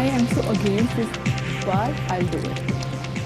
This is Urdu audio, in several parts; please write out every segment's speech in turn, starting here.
I am so against this, but I'll do it.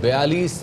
42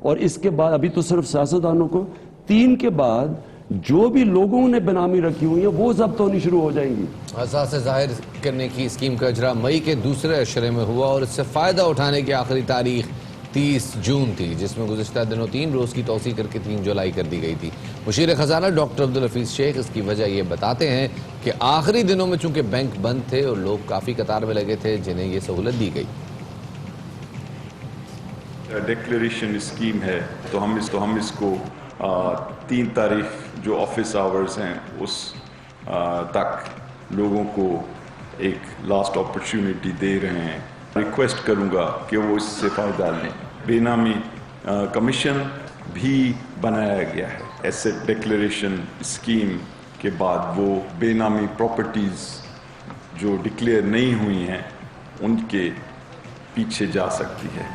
اور اس کے بعد ابھی تو صرف سیاستدانوں کو 3 کے بعد جو بھی لوگوں نے بینامی رکھی ہوئی ہیں وہ ضبط ہونی شروع ہو جائیں گی. اساس ظاہر کرنے کی اسکیم کا اجرا مئی کے دوسرے عشرے میں ہوا اور اس سے فائدہ اٹھانے کی آخری تاریخ 30 جون تھی، جس میں گزشتہ دنوں 3 روز کی توسیع کر کے 3 جولائی کر دی گئی تھی. مشیر خزانہ ڈاکٹر عبدالحفیظ شیخ اس کی وجہ یہ بتاتے ہیں کہ آخری دنوں میں چونکہ بینک بند تھے اور لوگ کافی قطار میں لگے تھے جنہیں یہ سہولت دی گئی. ڈیکلیریشن اسکیم ہے تو ہم اس کو 3 تاریخ جو آفس آورز ہیں اس تک لوگوں کو ایک لاسٹ اپرچونٹی دے رہے ہیں. ریکویسٹ کروں گا کہ وہ اس سے فائدہ لیں. بے نامی کمیشن بھی بنایا گیا ہے. ایسٹ ڈیکلیریشن اسکیم کے بعد وہ بے نامی پراپرٹیز جو ڈکلیئر نہیں ہوئی ہیں ان کے پیچھے جا سکتی ہے.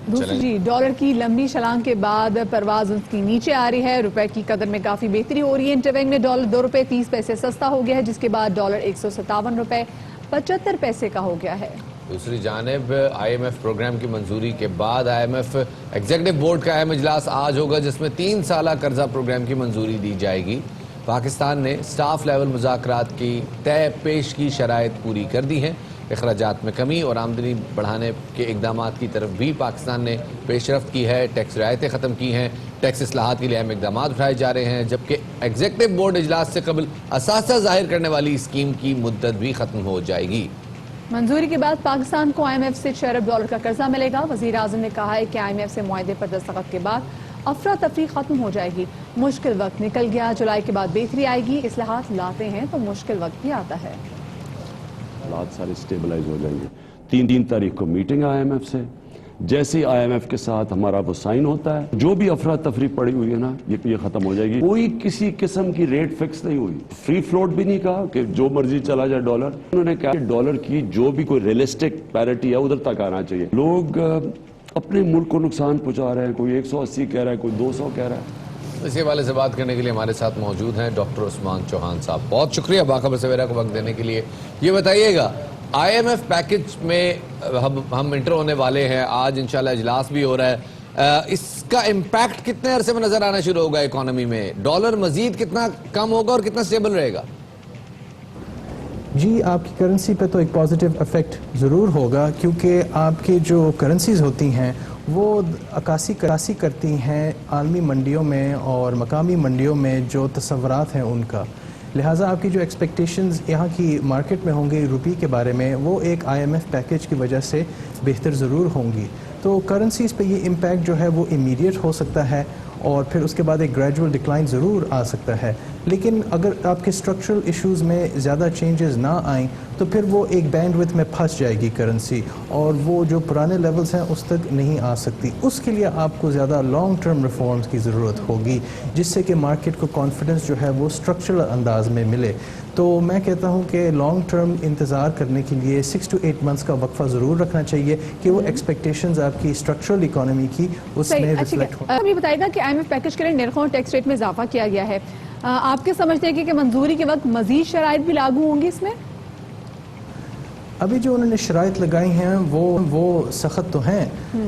دوسری جی، ڈالر کی لمبی چھلانگ کے بعد پرواز اس کی نیچے آ رہی ہے. روپے کی قدر میں کافی بہتری ہو رہی ہے. انٹربینک میں ڈالر 2 روپے 30 پیسے سستا ہو گیا ہے، جس کے بعد ڈالر 157 روپے 75 پیسے کا ہو گیا ہے. دوسری جانب آئی ایم ایف پروگرام کی منظوری کے بعد I M F executive board کا اہم اجلاس آج ہوگا، جس میں 3 سالہ قرضہ پروگرام کی منظوری دی جائے گی. پاکستان نے سٹاف لیول مذاکرات کی طے پیش کی شرائط پوری کر دی ہیں. اخراجات میں کمی اور آمدنی بڑھانے کے اقدامات کی طرف بھی پاکستان نے پیش رفت کی ہے. ٹیکس رعایتیں ختم کی ہیں، ٹیکس اصلاحات کے لیے اہم اقدامات اٹھائے جا رہے ہیں، جبکہ ایگزیکٹو بورڈ اجلاس سے قبل اثاثہ ظاہر کرنے والی اسکیم کی مدت بھی ختم ہو جائے گی. منظوری کے بعد پاکستان کو آئی ایم ایف سے 6 ارب ڈالر کا قرضہ ملے گا. وزیر اعظم نے کہا ہے کہ آئی ایم ایف سے معاہدے پر دستخط کے بعد افراتفری ختم ہو جائے گی. مشکل وقت نکل گیا، جولائی کے بعد بہتری آئے گی. اصلاحات لاتے ہیں تو مشکل وقت بھی آتا ہے. حالات سارے سٹیبلائز ہو جائیں گے. 3 تاریخ کو میٹنگ آئی ایم ایف سے، جیسے ہی آئی ایم ایف کے ساتھ ہمارا وہ سائن ہوتا ہے، جو بھی افراتفری پڑی ہوئی ہے نا یہ ختم ہو جائے گی. کوئی کسی قسم کی ریٹ فکس نہیں ہوئی. فری فلوٹ بھی نہیں کہا کہ جو مرضی چلا جائے ڈالر. انہوں نے کہا کہ ڈالر کی جو بھی کوئی ریئلسٹک پیرٹی ہے ادھر تک آنا چاہیے. لوگ اپنے ملک کو نقصان پہنچا رہے ہیں، کوئی 180 کہہ رہا ہے، کوئی 200 کہہ رہا ہے. اس حوالے سے بات کرنے کے لیے ہمارے ساتھ موجود ہیں ڈاکٹر عثمان چوہان صاحب. بہت شکریہ باخبر سویرا کو وقت دینے کے لیے. یہ بتائیے گا آئی ایم ایف پیکج میں ہم انٹر ہونے والے ہیں، آج انشاءاللہ اجلاس بھی ہو رہا ہے. اس کا امپیکٹ کتنے عرصے میں نظر آنا شروع ہوگا اکانومی میں؟ ڈالر مزید کتنا کم ہوگا اور کتنا سٹیبل رہے گا؟ جی، آپ کی کرنسی پہ تو ایک پازیٹیو افیکٹ ضرور ہوگا، کیونکہ آپ کی جو کرنسیز ہوتی ہیں وہ عکاسی کرتی ہیں عالمی منڈیوں میں اور مقامی منڈیوں میں جو تصورات ہیں ان کا. لہٰذا آپ کی جو ایکسپیکٹیشنز یہاں کی مارکیٹ میں ہوں گی روپی کے بارے میں، وہ ایک آئی ایم ایف پیکج کی وجہ سے بہتر ضرور ہوں گی. تو کرنسیز پہ یہ امپیکٹ جو ہے وہ امیڈیٹ ہو سکتا ہے اور پھر اس کے بعد ایک گریجول ڈکلائن ضرور آ سکتا ہے. لیکن اگر آپ کے اسٹرکچرل ایشوز میں زیادہ چینجز نہ آئیں تو پھر وہ ایک بینڈ وتھ میں پھنس جائے گی کرنسی، اور وہ جو پرانے لیولز ہیں اس تک نہیں آ سکتی. اس کے لیے آپ کو زیادہ لانگ ٹرم ریفارمز کی ضرورت ہوگی، جس سے کہ مارکیٹ کو کانفیڈنس جو ہے وہ اسٹرکچرل انداز میں ملے. تو میں کہتا ہوں کہ لانگ ٹرم انتظار کرنے کے لیے 6 to 8 months کا وقفہ ضرور رکھنا چاہیے کہ وہ ایکسپیکٹیشنز آپ کی اسٹرکچرل اکانومی کی اس میں ریفلیکٹ ہوں. ہم یہ بتائے گا کہ آئی ایم ایف پیکج کے لیے نرخوں اور ٹیکس ریٹ میں اضافہ کیا گیا ہے. آپ کے سمجھتے ہیں کہ منظوری کے وقت مزید شرائط بھی لاگو ہوں گی اس میں؟ ابھی جو انہوں نے شرائط لگائی ہیں وہ سخت تو ہیں،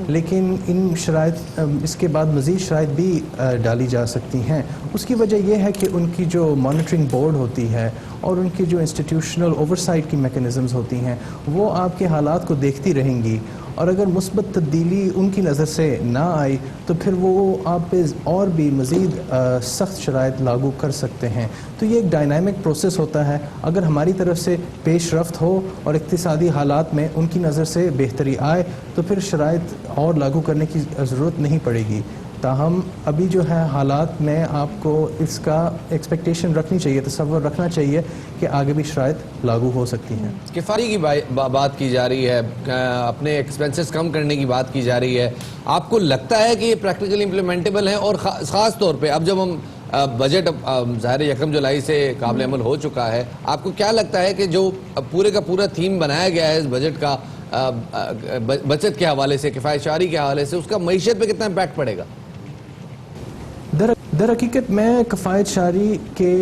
لیکن ان شرائط اس کے بعد مزید شرائط بھی ڈالی جا سکتی ہیں. اس کی وجہ یہ ہے کہ ان کی جو مانیٹرنگ بورڈ ہوتی ہے اور ان کی جو انسٹیٹیوشنل اوورسائٹ کی میکنزمز ہوتی ہیں وہ آپ کے حالات کو دیکھتی رہیں گی، اور اگر مثبت تبدیلی ان کی نظر سے نہ آئی تو پھر وہ آپ پہ اور بھی مزید سخت شرائط لاگو کر سکتے ہیں. تو یہ ایک ڈائنامک پروسیس ہوتا ہے. اگر ہماری طرف سے پیش رفت ہو اور اقتصادی حالات میں ان کی نظر سے بہتری آئے تو پھر شرائط اور لاگو کرنے کی ضرورت نہیں پڑے گی. تاہم ابھی جو ہے حالات میں آپ کو اس کا ایکسپیکٹیشن رکھنی چاہیے، تصور رکھنا چاہیے کہ آگے بھی شرائط لاگو ہو سکتی ہیں. کفاری کی بات کی جا رہی ہے، اپنے ایکسپینسز کم کرنے کی بات کی جا رہی ہے. آپ کو لگتا ہے کہ یہ پریکٹیکلی امپلیمنٹیبل ہیں؟ اور خاص طور پہ اب جب ہم بجٹ ظاہر 1 جولائی سے قابل عمل ہو چکا ہے، آپ کو کیا لگتا ہے کہ جو پورے کا پورا تھیم بنایا گیا ہے اس بجٹ کا بچت کے حوالے سے، کفایت شعاری کے حوالے سے، اس کا معیشت پہ کتنا امپیکٹ پڑے گا؟ در حقیقت میں کفایت شعاری کے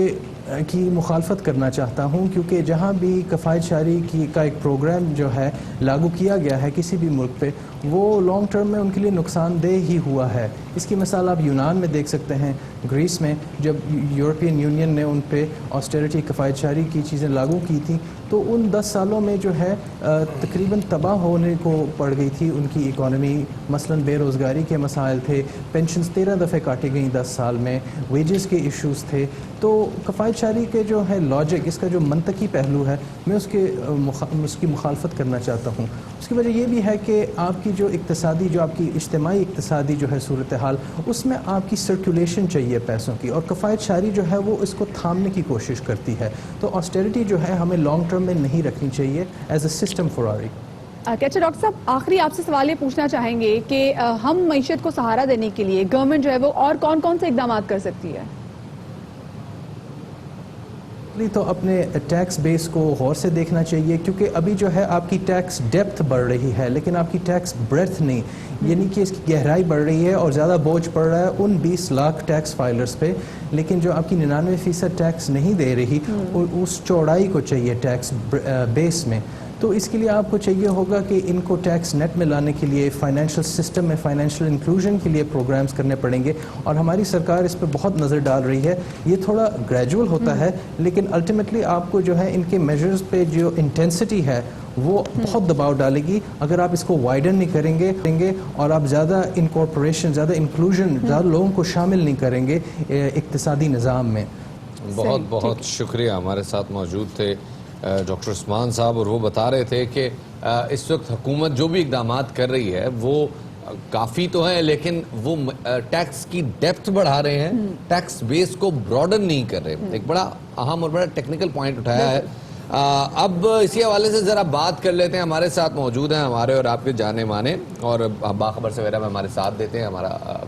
کی مخالفت کرنا چاہتا ہوں، کیونکہ جہاں بھی کفایت شعری کا ایک پروگرام جو ہے لاگو کیا گیا ہے کسی بھی ملک پہ، وہ لانگ ٹرم میں ان کے لیے نقصان دہ ہی ہوا ہے. اس کی مثال آپ یونان میں دیکھ سکتے ہیں. گریس میں جب یورپین یونین نے ان پہ آسٹیرٹی کفایت شعری کی چیزیں لاگو کی تھیں تو ان 10 سالوں میں جو ہے تقریباً تباہ ہونے کو پڑ گئی تھی ان کی اکانومی. مثلاً بے روزگاری کے مسائل تھے، پینشنز 13 دفعے کاٹی گئیں 10 سال میں، ویجز کے ایشوز تھے. تو کفایت شعری کے جو ہے لاجک، اس کا جو منطقی پہلو ہے، میں اس کی مخالفت کرنا چاہتا ہوں. اس کی وجہ یہ بھی ہے کہ آپ کی جو اقتصادی، جو آپ کی اجتماعی اقتصادی جو ہے صورتحال، اس میں آپ کی سرکولیشن چاہیے پیسوں کی، اور کفایت شعری جو ہے وہ اس کو تھامنے کی کوشش کرتی ہے. تو آسٹیرٹی جو ہے ہمیں لانگ ٹرم میں نہیں رکھنی چاہیے as a system for are. اچھا ڈاکٹر صاحب، آخری آپ سے سوال یہ پوچھنا چاہیں گے کہ ہم معیشت کو سہارا دینے کے لیے گورنمنٹ جو ہے وہ اور کون کون سے اقدامات کر سکتی ہے؟ تو اپنے ٹیکس بیس کو غور سے دیکھنا چاہیے، کیونکہ ابھی جو ہے آپ کی ٹیکس ڈیپتھ بڑھ رہی ہے لیکن آپ کی ٹیکس بریتھ نہیں، یعنی کہ اس کی گہرائی بڑھ رہی ہے اور زیادہ بوجھ پڑ رہا ہے ان 20 لاکھ ٹیکس فائلرز پہ، لیکن جو آپ کی 99% ٹیکس نہیں دے رہی اس چوڑائی کو چاہیے ٹیکس بیس میں. تو اس کے لیے آپ کو چاہیے ہوگا کہ ان کو ٹیکس نیٹ میں لانے کے لیے فائنینشیل سسٹم میں فائنینشیل انکلوژن کے لیے پروگرامز کرنے پڑیں گے، اور ہماری سرکار اس پہ بہت نظر ڈال رہی ہے. یہ تھوڑا گریجول ہوتا ہے لیکن الٹیمیٹلی آپ کو جو ہے ان کے میجرز پہ جو انٹینسٹی ہے وہ بہت دباؤ ڈالے گی اگر آپ اس کو وائڈن نہیں کریں گے اور آپ زیادہ انکارپوریشن، زیادہ انکلوژن، زیادہ لوگوں کو شامل نہیں کریں گے اقتصادی نظام میں. بہت بہت شکریہ. ہمارے ساتھ موجود تھے ڈاکٹر عثمان صاحب، اور وہ بتا رہے تھے کہ اس وقت حکومت جو بھی اقدامات کر رہی ہے وہ کافی تو ہے، لیکن وہ ٹیکس کی ڈیپتھ بڑھا رہے ہیں، ٹیکس بیس کو براڈن نہیں کر رہے. ایک بڑا اہم اور بڑا ٹیکنیکل پوائنٹ اٹھایا ہے. اب اسی حوالے سے ذرا بات کر لیتے ہیں. ہمارے ساتھ موجود ہیں ہمارے اور آپ کے جانے مانے اور باخبر سویرا میں ہمارے ساتھ دیتے ہیں،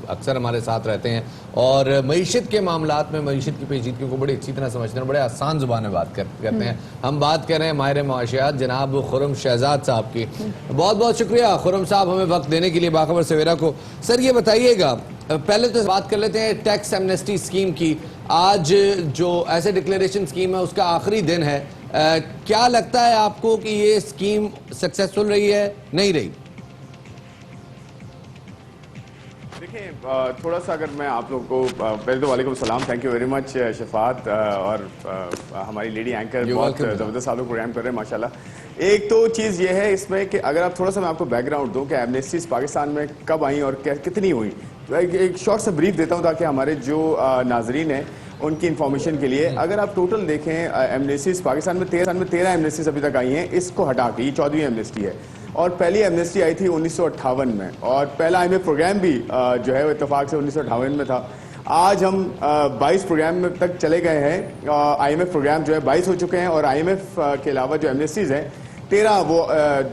اکثر ہمارے ساتھ رہتے ہیں، اور معیشت کے معاملات میں معیشت کی پیچیدگیوں کو بڑی اچھی طرح سمجھتے ہیں، بڑے آسان زبان میں بات کرتے ہیں. ہم بات کر رہے ہیں ماہر معاشیات جناب خرم شہزاد صاحب کی. بہت بہت شکریہ خرم صاحب ہمیں وقت دینے کے لیے باخبر سویرا کو. سر یہ بتائیے گا، پہلے تو بات کر لیتے ہیں ٹیکس ایمنسٹی اسکیم کی. آج جو ایسے ڈکلیریشن اسکیم ہے اس کا آخری دن ہے، کیا لگتا ہے آپ کو کہ یہ اسکیم سکسیسفل رہی ہے، نہیں رہی؟ دیکھیں، تھوڑا سا اگر میں آپ لوگوں کو پہلے تو وعلیکم السلام، تھینک یو ویری مچ شفاعت اور ہماری لیڈی اینکر بہت زبردست آپ لوگ پروگرام کر رہے ہیں ماشاءاللہ. ایک تو چیز یہ ہے اس میں کہ اگر آپ تھوڑا سا میں آپ کو بیک گراؤنڈ دوں کہ ایمنسٹیز پاکستان میں کب آئیں اور کتنی ہوئی، تو ایک شارٹ سا بریف دیتا ہوں تاکہ ہمارے جو ناظرین ہیں ان کی انفارمیشن کے لیے. اگر آپ ٹوٹل دیکھیں ایمنسٹیز پاکستان میں 13 ایمنسٹیز ابھی تک آئی ہیں، اس کو ہٹا کے یہ 14ویں ایمنسٹی ہے، اور پہلی ایمنسٹی آئی تھی 1958 میں، اور پہلا آئی ایم ایف پروگرام بھی جو ہے وہ اتفاق سے 1958 میں تھا. آج ہم 22 پروگرام تک چلے گئے ہیں. آئی ایم ایف پروگرام جو ہے 22 ہو چکے ہیں، اور آئی ایم ایف کے علاوہ جو ایمنسٹیز ہیں 13 وہ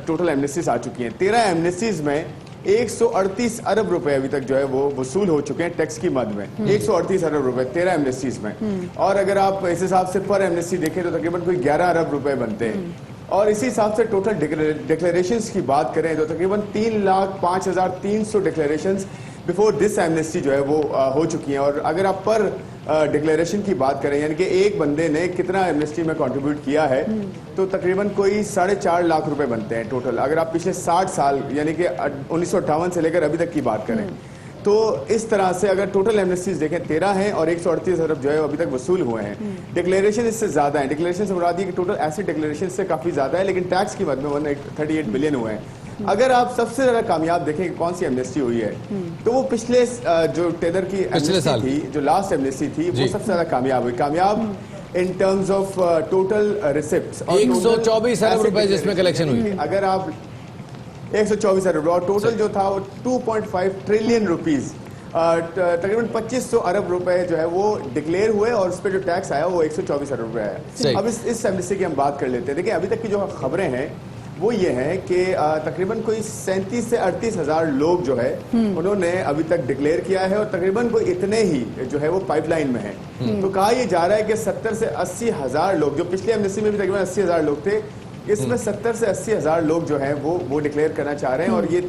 ٹوٹل ایمنسٹیز آ چکی ہیں. 13 ایمنسٹیز میں 138 ارب روپے ابھی تک جو ہے وہ وصول ہو چکے ہیں ٹیکس کی مد میں. 138 ارب روپے 13 ایمنسٹیز میں، اور اگر آپ اس حساب سے پر ایمنسٹی دیکھیں تو تقریباً کوئی 11 ارب روپے بنتے ہیں. اور اسی حساب سے ٹوٹل ڈکلیریشنز کی بات کریں تو تقریباً 3,05,300 ڈکلیریشنز بیفور دس ایمنسٹی جو ہے وہ ہو چکی ہیں. اور اگر آپ پر ڈکلیریشن کی بات کریں، یعنی کہ ایک بندے نے کتنا ایمنسٹی میں کنٹریبیوٹ کیا ہے، تو تقریباً کوئی 4.5 لاکھ روپے بنتے ہیں ٹوٹل. اگر آپ پچھلے 60 سال یعنی کہ 1958 سے لے کر ابھی تک کی بات کریں، تو اس طرح سے اگر ٹوٹل ایمنسٹیز دیکھیں 13 ہیں اور 138 ارب جو ہے ابھی تک وصول ہوئے ہیں. ڈکلیریشن اس سے زیادہ ہیں. ڈکلیریشن سے مراد یہ کہ ٹوٹل ایسے ڈکلیریشن سے کافی زیادہ ہے، لیکن ٹیکس کی مد میں 138 بلین ہوئے ہیں. اگر آپ سب سے زیادہ کامیاب دیکھیں کہ کون سی ایمنسٹی ہوئی ہے، تو وہ پچھلے جو ٹیلر کی ایمنسٹی تھی، جو لاسٹ ایمنسٹی تھی، وہ سب سے زیادہ کامیاب ہوئی. کامیاب ان ٹرمز آف ٹوٹل ریسپٹس، 124 ارب روپے جس میں کلیکشن ہوئی. اگر آپ 124 ارب، اور ٹوٹل جو تھا وہ 2.5 ٹریلین روپیز، تقریباً 2500 ارب روپے جو ہے وہ ڈکلیئر ہوئے، اور اس پہ جو ٹیکس آیا وہ 124 ارب روپے آیا. اب اس ایمنسٹی کی ہم بات کر لیتے ہیں. دیکھیں ابھی تک کی جو خبریں ہیں وہ یہ ہیں کہ تقریباً کوئی 37 سے 38 ہزار لوگ جو ہے انہوں نے ابھی تک ڈکلیئر کیا ہے، اور تقریباً کوئی اتنے ہی جو ہے وہ پائپ لائن میں ہیں. تو کہا یہ جا رہا ہے کہ 70 سے 80 ہزار لوگ، جو پچھلے ایمنسٹی میں بھی تقریباً 80 ہزار لوگ تھے، اس میں 70 سے 80 ہزار لوگ جو ہیں وہ ڈکلیئر کرنا چاہ رہے ہیں. اور یہ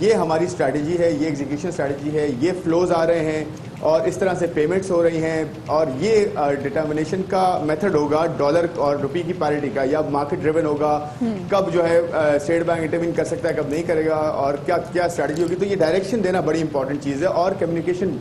یہ ہماری اسٹریٹجی ہے, یہ ایگزیکیوشن اسٹریٹجی ہے, یہ فلوز آ رہے ہیں اور اس طرح سے پیمنٹس ہو رہی ہیں, اور یہ ڈٹرمنیشن کا میتھڈ ہوگا ڈالر اور روپی کی پیرٹی کا, یا مارکیٹ ڈریون ہوگا, کب جو ہے اسٹیٹ بینک انٹروین کر سکتا ہے, کب نہیں کرے گا, اور کیا کیا اسٹریٹجی ہوگی. تو یہ ڈائریکشن دینا بڑی امپورٹنٹ چیز ہے, اور کمیونیکیشن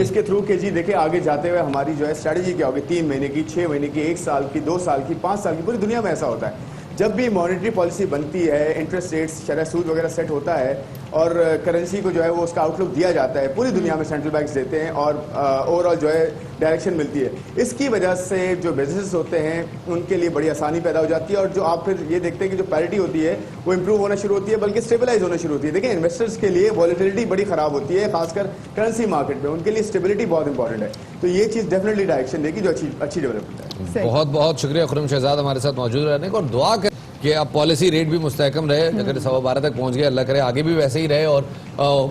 اس کے تھرو کہ جی دیکھیں آگے جاتے ہوئے ہماری جو ہے اسٹریٹجی کیا ہوگی, 3 مہینے کی, 6 مہینے کی, 1 سال کی, 2 سال کی, 5 سال کی. پوری دنیا میں ایسا ہوتا ہے. جب بھی مانیٹری پالیسی بنتی ہے, انٹرسٹ ریٹس, شرح سود وغیرہ سیٹ ہوتا ہے, اور کرنسی کو جو ہے وہ اس کا آؤٹ لک دیا جاتا ہے, پوری دنیا میں سینٹرل بینکس دیتے ہیں, اور اوور آل جو ہے ڈائریکشن ملتی ہے. اس کی وجہ سے جو بزنس ہوتے ہیں ان کے لیے بڑی آسانی پیدا ہو جاتی ہے, اور جو آپ پھر یہ دیکھتے ہیں کہ جو پیرٹی ہوتی ہے وہ امپروو ہونا شروع ہوتی ہے, بلکہ اسٹیبلائز ہونا شروع ہوتی ہے. دیکھیں انویسٹرز کے لیے والیٹیلٹی بڑی خراب ہوتی ہے, خاص کر کرنسی مارکیٹ میں, ان کے لیے اسٹیبلٹی بہت امپورٹنٹ ہے. تو یہ چیز ڈیفینیٹلی ڈائریکشن دے گی جو اچھی ڈیولپمنٹ ہے. بہت بہت شکریہ خرم شہزاد ہمارے ساتھ موجود رہنے کو, اور دعا کریں کہ اب پالیسی ریٹ بھی مستحکم رہے. اگر 12.25 تک پہنچ گیا, اللہ کرے آگے بھی ویسے ہی رہے, اور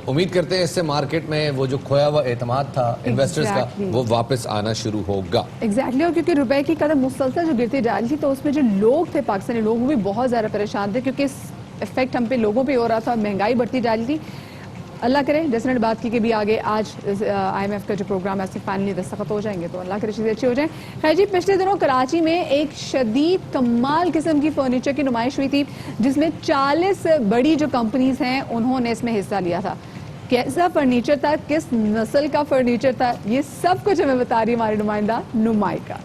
امید کرتے ہیں اس سے مارکیٹ میں وہ جو کھویا ہوا اعتماد تھا انویسٹرز کا وہ واپس آنا شروع ہوگا. ایگزیکٹلی, اور کیونکہ روپے کی قدر مسلسل جو گرتی جا رہی تھی, تو اس میں جو لوگ تھے پاکستانی لوگ وہ بھی بہت زیادہ پریشان تھے, کیونکہ اس افیکٹ ہم پہ لوگوں پہ ہو رہا تھا, مہنگائی بڑھتی جا رہی تھی. اللہ کرے جیسے نے بات کی کہ بھی آگے آج IMF کا جو پروگرام ہے فائنلی دستخط ہو جائیں گے, تو اللہ کرے چیزیں اچھی ہو جائیں. خیر جی, پچھلے دنوں کراچی میں ایک شدید کمال قسم کی فرنیچر کی نمائش ہوئی تھی, جس میں 40 بڑی جو کمپنیز ہیں انہوں نے اس میں حصہ لیا تھا. کیسا فرنیچر تھا, کس نسل کا فرنیچر تھا, یہ سب کچھ ہمیں بتا رہی ہماری نمائندہ نمائکہ.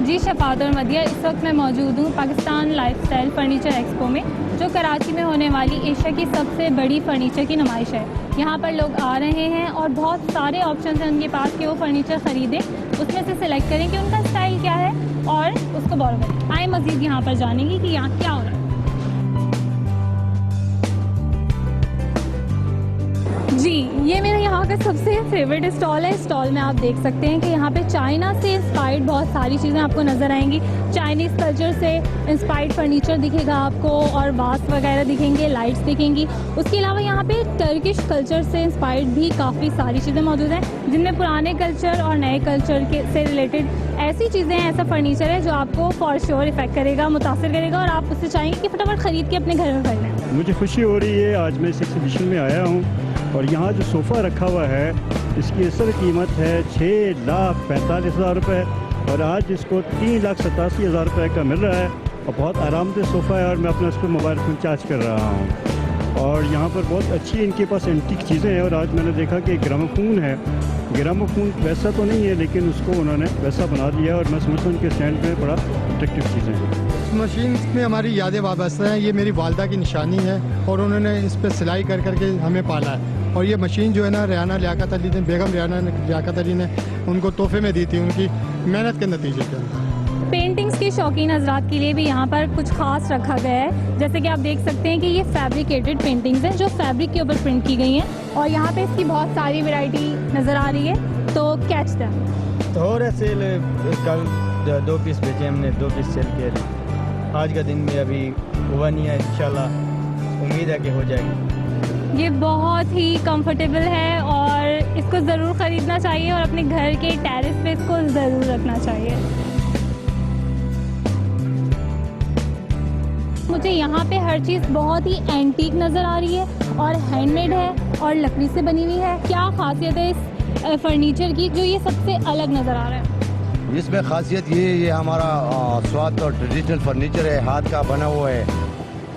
جی شفاعت اور مدیہ, اس وقت میں موجود ہوں Pakistan life style furniture expo میں, جو کراچی میں ہونے والی ایشیا کی سب سے بڑی فرنیچر کی نمائش ہے. یہاں پر لوگ آ رہے ہیں اور بہت سارے آپشنز ہیں ان کے پاس کہ وہ فرنیچر خریدیں, اس میں سے سلیکٹ کریں کہ ان کا اسٹائل کیا ہے اور اس کو بورو کریں. آئیں مزید یہاں پر جانیں گے کہ یہاں کیا ہو رہا ہے. جی, یہ میرا یہاں کا سب سے فیوریٹ اسٹال ہے. اسٹال میں آپ دیکھ سکتے ہیں کہ یہاں پہ چائنا سے انسپائرڈ بہت ساری چیزیں آپ کو نظر آئیں گی. چائنیز کلچر سے انسپائرڈ فرنیچر دکھے گا آپ کو, اور واس وغیرہ دکھیں گے, لائٹس دکھیں گی. اس کے علاوہ یہاں پہ ٹرکش کلچر سے انسپائرڈ بھی کافی ساری چیزیں موجود ہیں, جن میں پرانے کلچر اور نئے کلچر سے ریلیٹڈ ایسی چیزیں ہیں, ایسا فرنیچر ہے جو آپ کو فار شیور افیکٹ کرے گا, متاثر کرے گا, اور آپ اس سے چاہیں گے کہ فٹافٹ خرید کے اپنے گھر میں کر لیں. مجھے خوشی ہو رہی ہے, آج میں اس ایگزیبیشن میں آیا ہوں, اور یہاں جو صوفہ رکھا ہوا ہے اس کی اصل قیمت ہے 6,45,000 روپے, اور آج اس کو 3,87,000 روپے کا مل رہا ہے, اور بہت آرام دہ صوفہ ہے, اور میں اپنا اس کو موبائل فون چارج کر رہا ہوں. اور یہاں پر بہت اچھی ان کے پاس اینٹیک چیزیں ہیں, اور آج میں نے دیکھا کہ گراموفون ہے. گراموفون ویسا تو نہیں ہے, لیکن اس کو انہوں نے ویسا بنا دیا, اور میں سمجھتا ہوں ان کے اسٹینڈ پہ بڑا اٹریکٹیو چیزیں ہیں. مشین میں ہماری یادیں وابستہ ہیں. یہ میری والدہ کی نشانی ہے, اور انہوں نے اس پہ سلائی کر کر کے ہمیں پالا ہے. اور یہ مشین جو ہے نا, ریانہ لیاقت علی نے, بیگم ریانہ لیاقت علی نے ان کو تحفے میں دی تھی, ان کی محنت کے نتیجے کے اندر. پینٹنگز کے شوقین حضرات کے لیے بھی یہاں پر کچھ خاص رکھا گیا ہے, جیسے کہ آپ دیکھ سکتے ہیں کہ یہ فیبریکیٹڈ پینٹنگز ہیں جو فیبرک کے اوپر پرنٹ کی گئی ہیں, اور یہاں پہ اس کی بہت ساری ورائٹی نظر آ رہی ہے. تو کیچ دم ہو رہا سیل, کل 2 پیس بیچے ہم نے, 2 پیس سیل کیے. آج کا دن میں ابھی ہوا نہیں ہے, انشاءاللہ امید ہے کہ ہو جائے گی. یہ بہت ہی کمفرٹیبل ہے, اور اس کو ضرور خریدنا چاہیے, اور اپنے گھر کے ٹیرس پہ اس کو ضرور رکھنا چاہیے. مجھے یہاں پہ ہر چیز بہت ہی اینٹیک نظر آ رہی ہے, اور ہینڈ میڈ ہے, اور لکڑی سے بنی ہوئی ہے. کیا خاصیت ہے اس فرنیچر کی جو یہ سب سے الگ نظر آ رہا ہے؟ اس میں خاصیت یہ ہمارا سواد اور ٹریڈیشنل فرنیچر ہے, ہاتھ کا بنا ہوا ہے,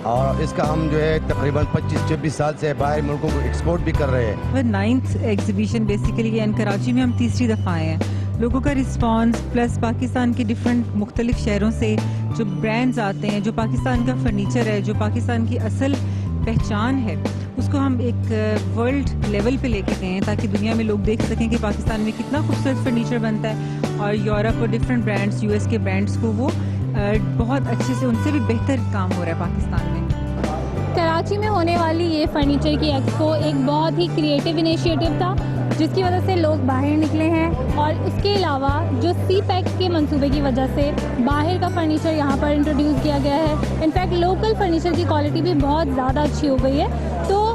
اور اس کا ہم جو ہے تقریباً 25-26 سال سے باہر ملکوں کو ایکسپورٹ بھی کر رہے ہیں. 9th exhibition basically and Karachi میں ہم تیسری دفعہ آئے ہیں. لوگوں کا رسپانس پلس پاکستان کے ڈفرینٹ مختلف شہروں سے جو برانڈز آتے ہیں, جو پاکستان کا فرنیچر ہے, جو پاکستان کی اصل پہچان ہے, اس کو ہم ایک ورلڈ لیول پہ لے کے گئے ہیں, تاکہ دنیا میں لوگ دیکھ سکیں کہ پاکستان میں کتنا خوبصورت فرنیچر بنتا ہے, اور یورپ اور ڈفرینٹ برانڈس, US کے برانڈس کو وہ بہت اچھے سے, ان سے بھی بہتر کام ہو رہا ہے پاکستان میں. کراچی میں ہونے والی یہ فرنیچر کی ایکسپو ایک بہت ہی کریٹیو انیشیٹو تھا, جس کی وجہ سے لوگ باہر نکلے ہیں, اور اس کے علاوہ جو سی پیک کے منصوبے کی وجہ سے باہر کا فرنیچر یہاں پر انٹروڈیوس کیا گیا ہے. انفیکٹ لوکل فرنیچر کی کوالٹی بھی بہت زیادہ اچھی ہو گئی ہے. تو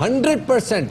100%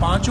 5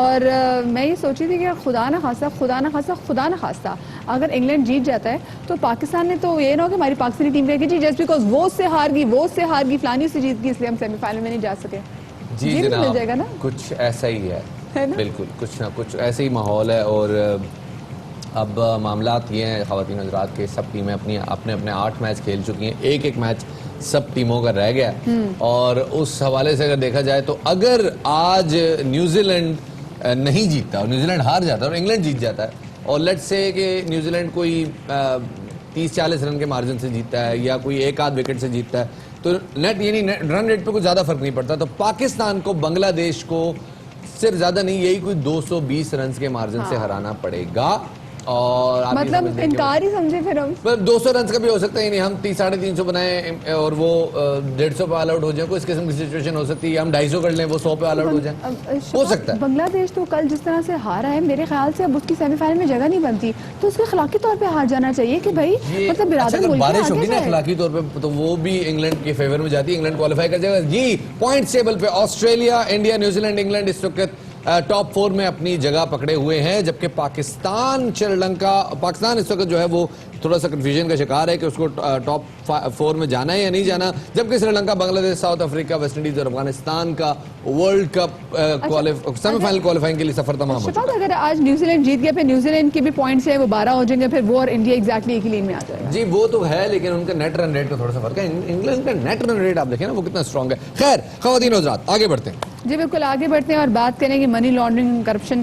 اور میں یہ سوچی تھی کہ خدا نہ خواستہ اگر انگلینڈ جیت جاتا ہے تو پاکستان نے تو یہ نہ ہو کہ ہماری پاکستانی ٹیم کہے جی جسٹ بیکاز وہ اس سے ہار گئی فلانی سے جیت گئی اس لیے ہم سیمی فائنل میں نہیں جا سکے. جی یہ بھی مل جائے گا نا, کچھ ایسا ہی ہے نا؟ بالکل کچھ نہ کچھ ایسے ہی ماحول ہے. اور اب معاملات یہ ہیں خواتین حضرات کے سب ٹیمیں اپنے 8 میچ کھیل چکی ہیں, ایک میچ سب ٹیموں کا رہ گیا. اور اس حوالے سے اگر دیکھا جائے تو اگر آج نیوزی لینڈ نہیں جیتتا اور نیوزی لینڈ ہار جاتا ہے اور انگلینڈ جیت جاتا ہے اور لیٹ سے کہ نیوزی لینڈ کوئی 30-40 رن کے مارجن سے جیتتا ہے یا کوئی ایک آدھ وکٹ سے جیتتا ہے تو نیٹ یعنی رن ریٹ پہ کوئی زیادہ فرق نہیں پڑتا. تو پاکستان کو بنگلہ دیش کو صرف زیادہ نہیں یہی کوئی 220 رنز کے مارجن سے ہرانا پڑے گا. اور مطلب انکار ہی سمجھے پھر ہم 200 رنز کا بھی ہو سکتا ہے, یعنی ہم 350 بنائیں اور وہ 150 پہ آل آؤٹ ہو جائیں, کوئی اس قسم کی سچویشن ہو سکتی ہے. ہم 250 کر لیں وہ 100 پہ آل آؤٹ ہو جائیں, ہو سکتا ہے. بنگلہ دیش تو کل جس طرح سے ہارا ہے میرے خیال سے اب اس کی سیمی فائنل میں جگہ نہیں بنتی, تو اس کو اخلاقی طور پہ ہار جانا چاہیے کہ بھائی مطلب برادر ملک بارش ہوگی نا اخلاقی طور پہ تو وہ بھی انگلینڈ کے فیور میں جاتی ہے, انگلینڈ کوالیفائی کر جائے گا. جی پوائنٹ ٹیبل پہ Australia, India, New Zealand, England اس وقت ٹاپ 4 میں اپنی جگہ پکڑے ہوئے ہیں, جبکہ پاکستان اس وقت جو ہے وہ تھوڑا سا کنفیوژن کا شکار ہے کہ اس کو ٹاپ 4 میں جانا ہے یا نہیں جانا, جبکہ سری لنکا, بنگلہ دیش, ساؤتھ افریقہ, ویسٹ انڈیز اور افغانستان کا world cup semi final qualifying کے لیے سفر تمام ہو چکا ہے. اگر آج نیوزی لینڈ جیت گیا پھر نیوزی لینڈ کے بھی پوائنٹس ہیں وہ 12 ہو جائیں گے, پھر وہ اور انڈیا ایگزیکٹلی ایک ہی لین میں آ جائے گا. جی وہ تو ہے, لیکن ان کا نیٹ رن ریٹ کا تھوڑا سا فرق ہے. انگلینڈ کا نیٹ رن ریٹ آپ دیکھیں نا وہ کتنا اسٹرانگ ہے. خیر خواتین حضرات آگے بڑھتے ہیں. جی بالکل آگے بڑھتے ہیں اور بات کریں گے منی لانڈرنگ کرپشن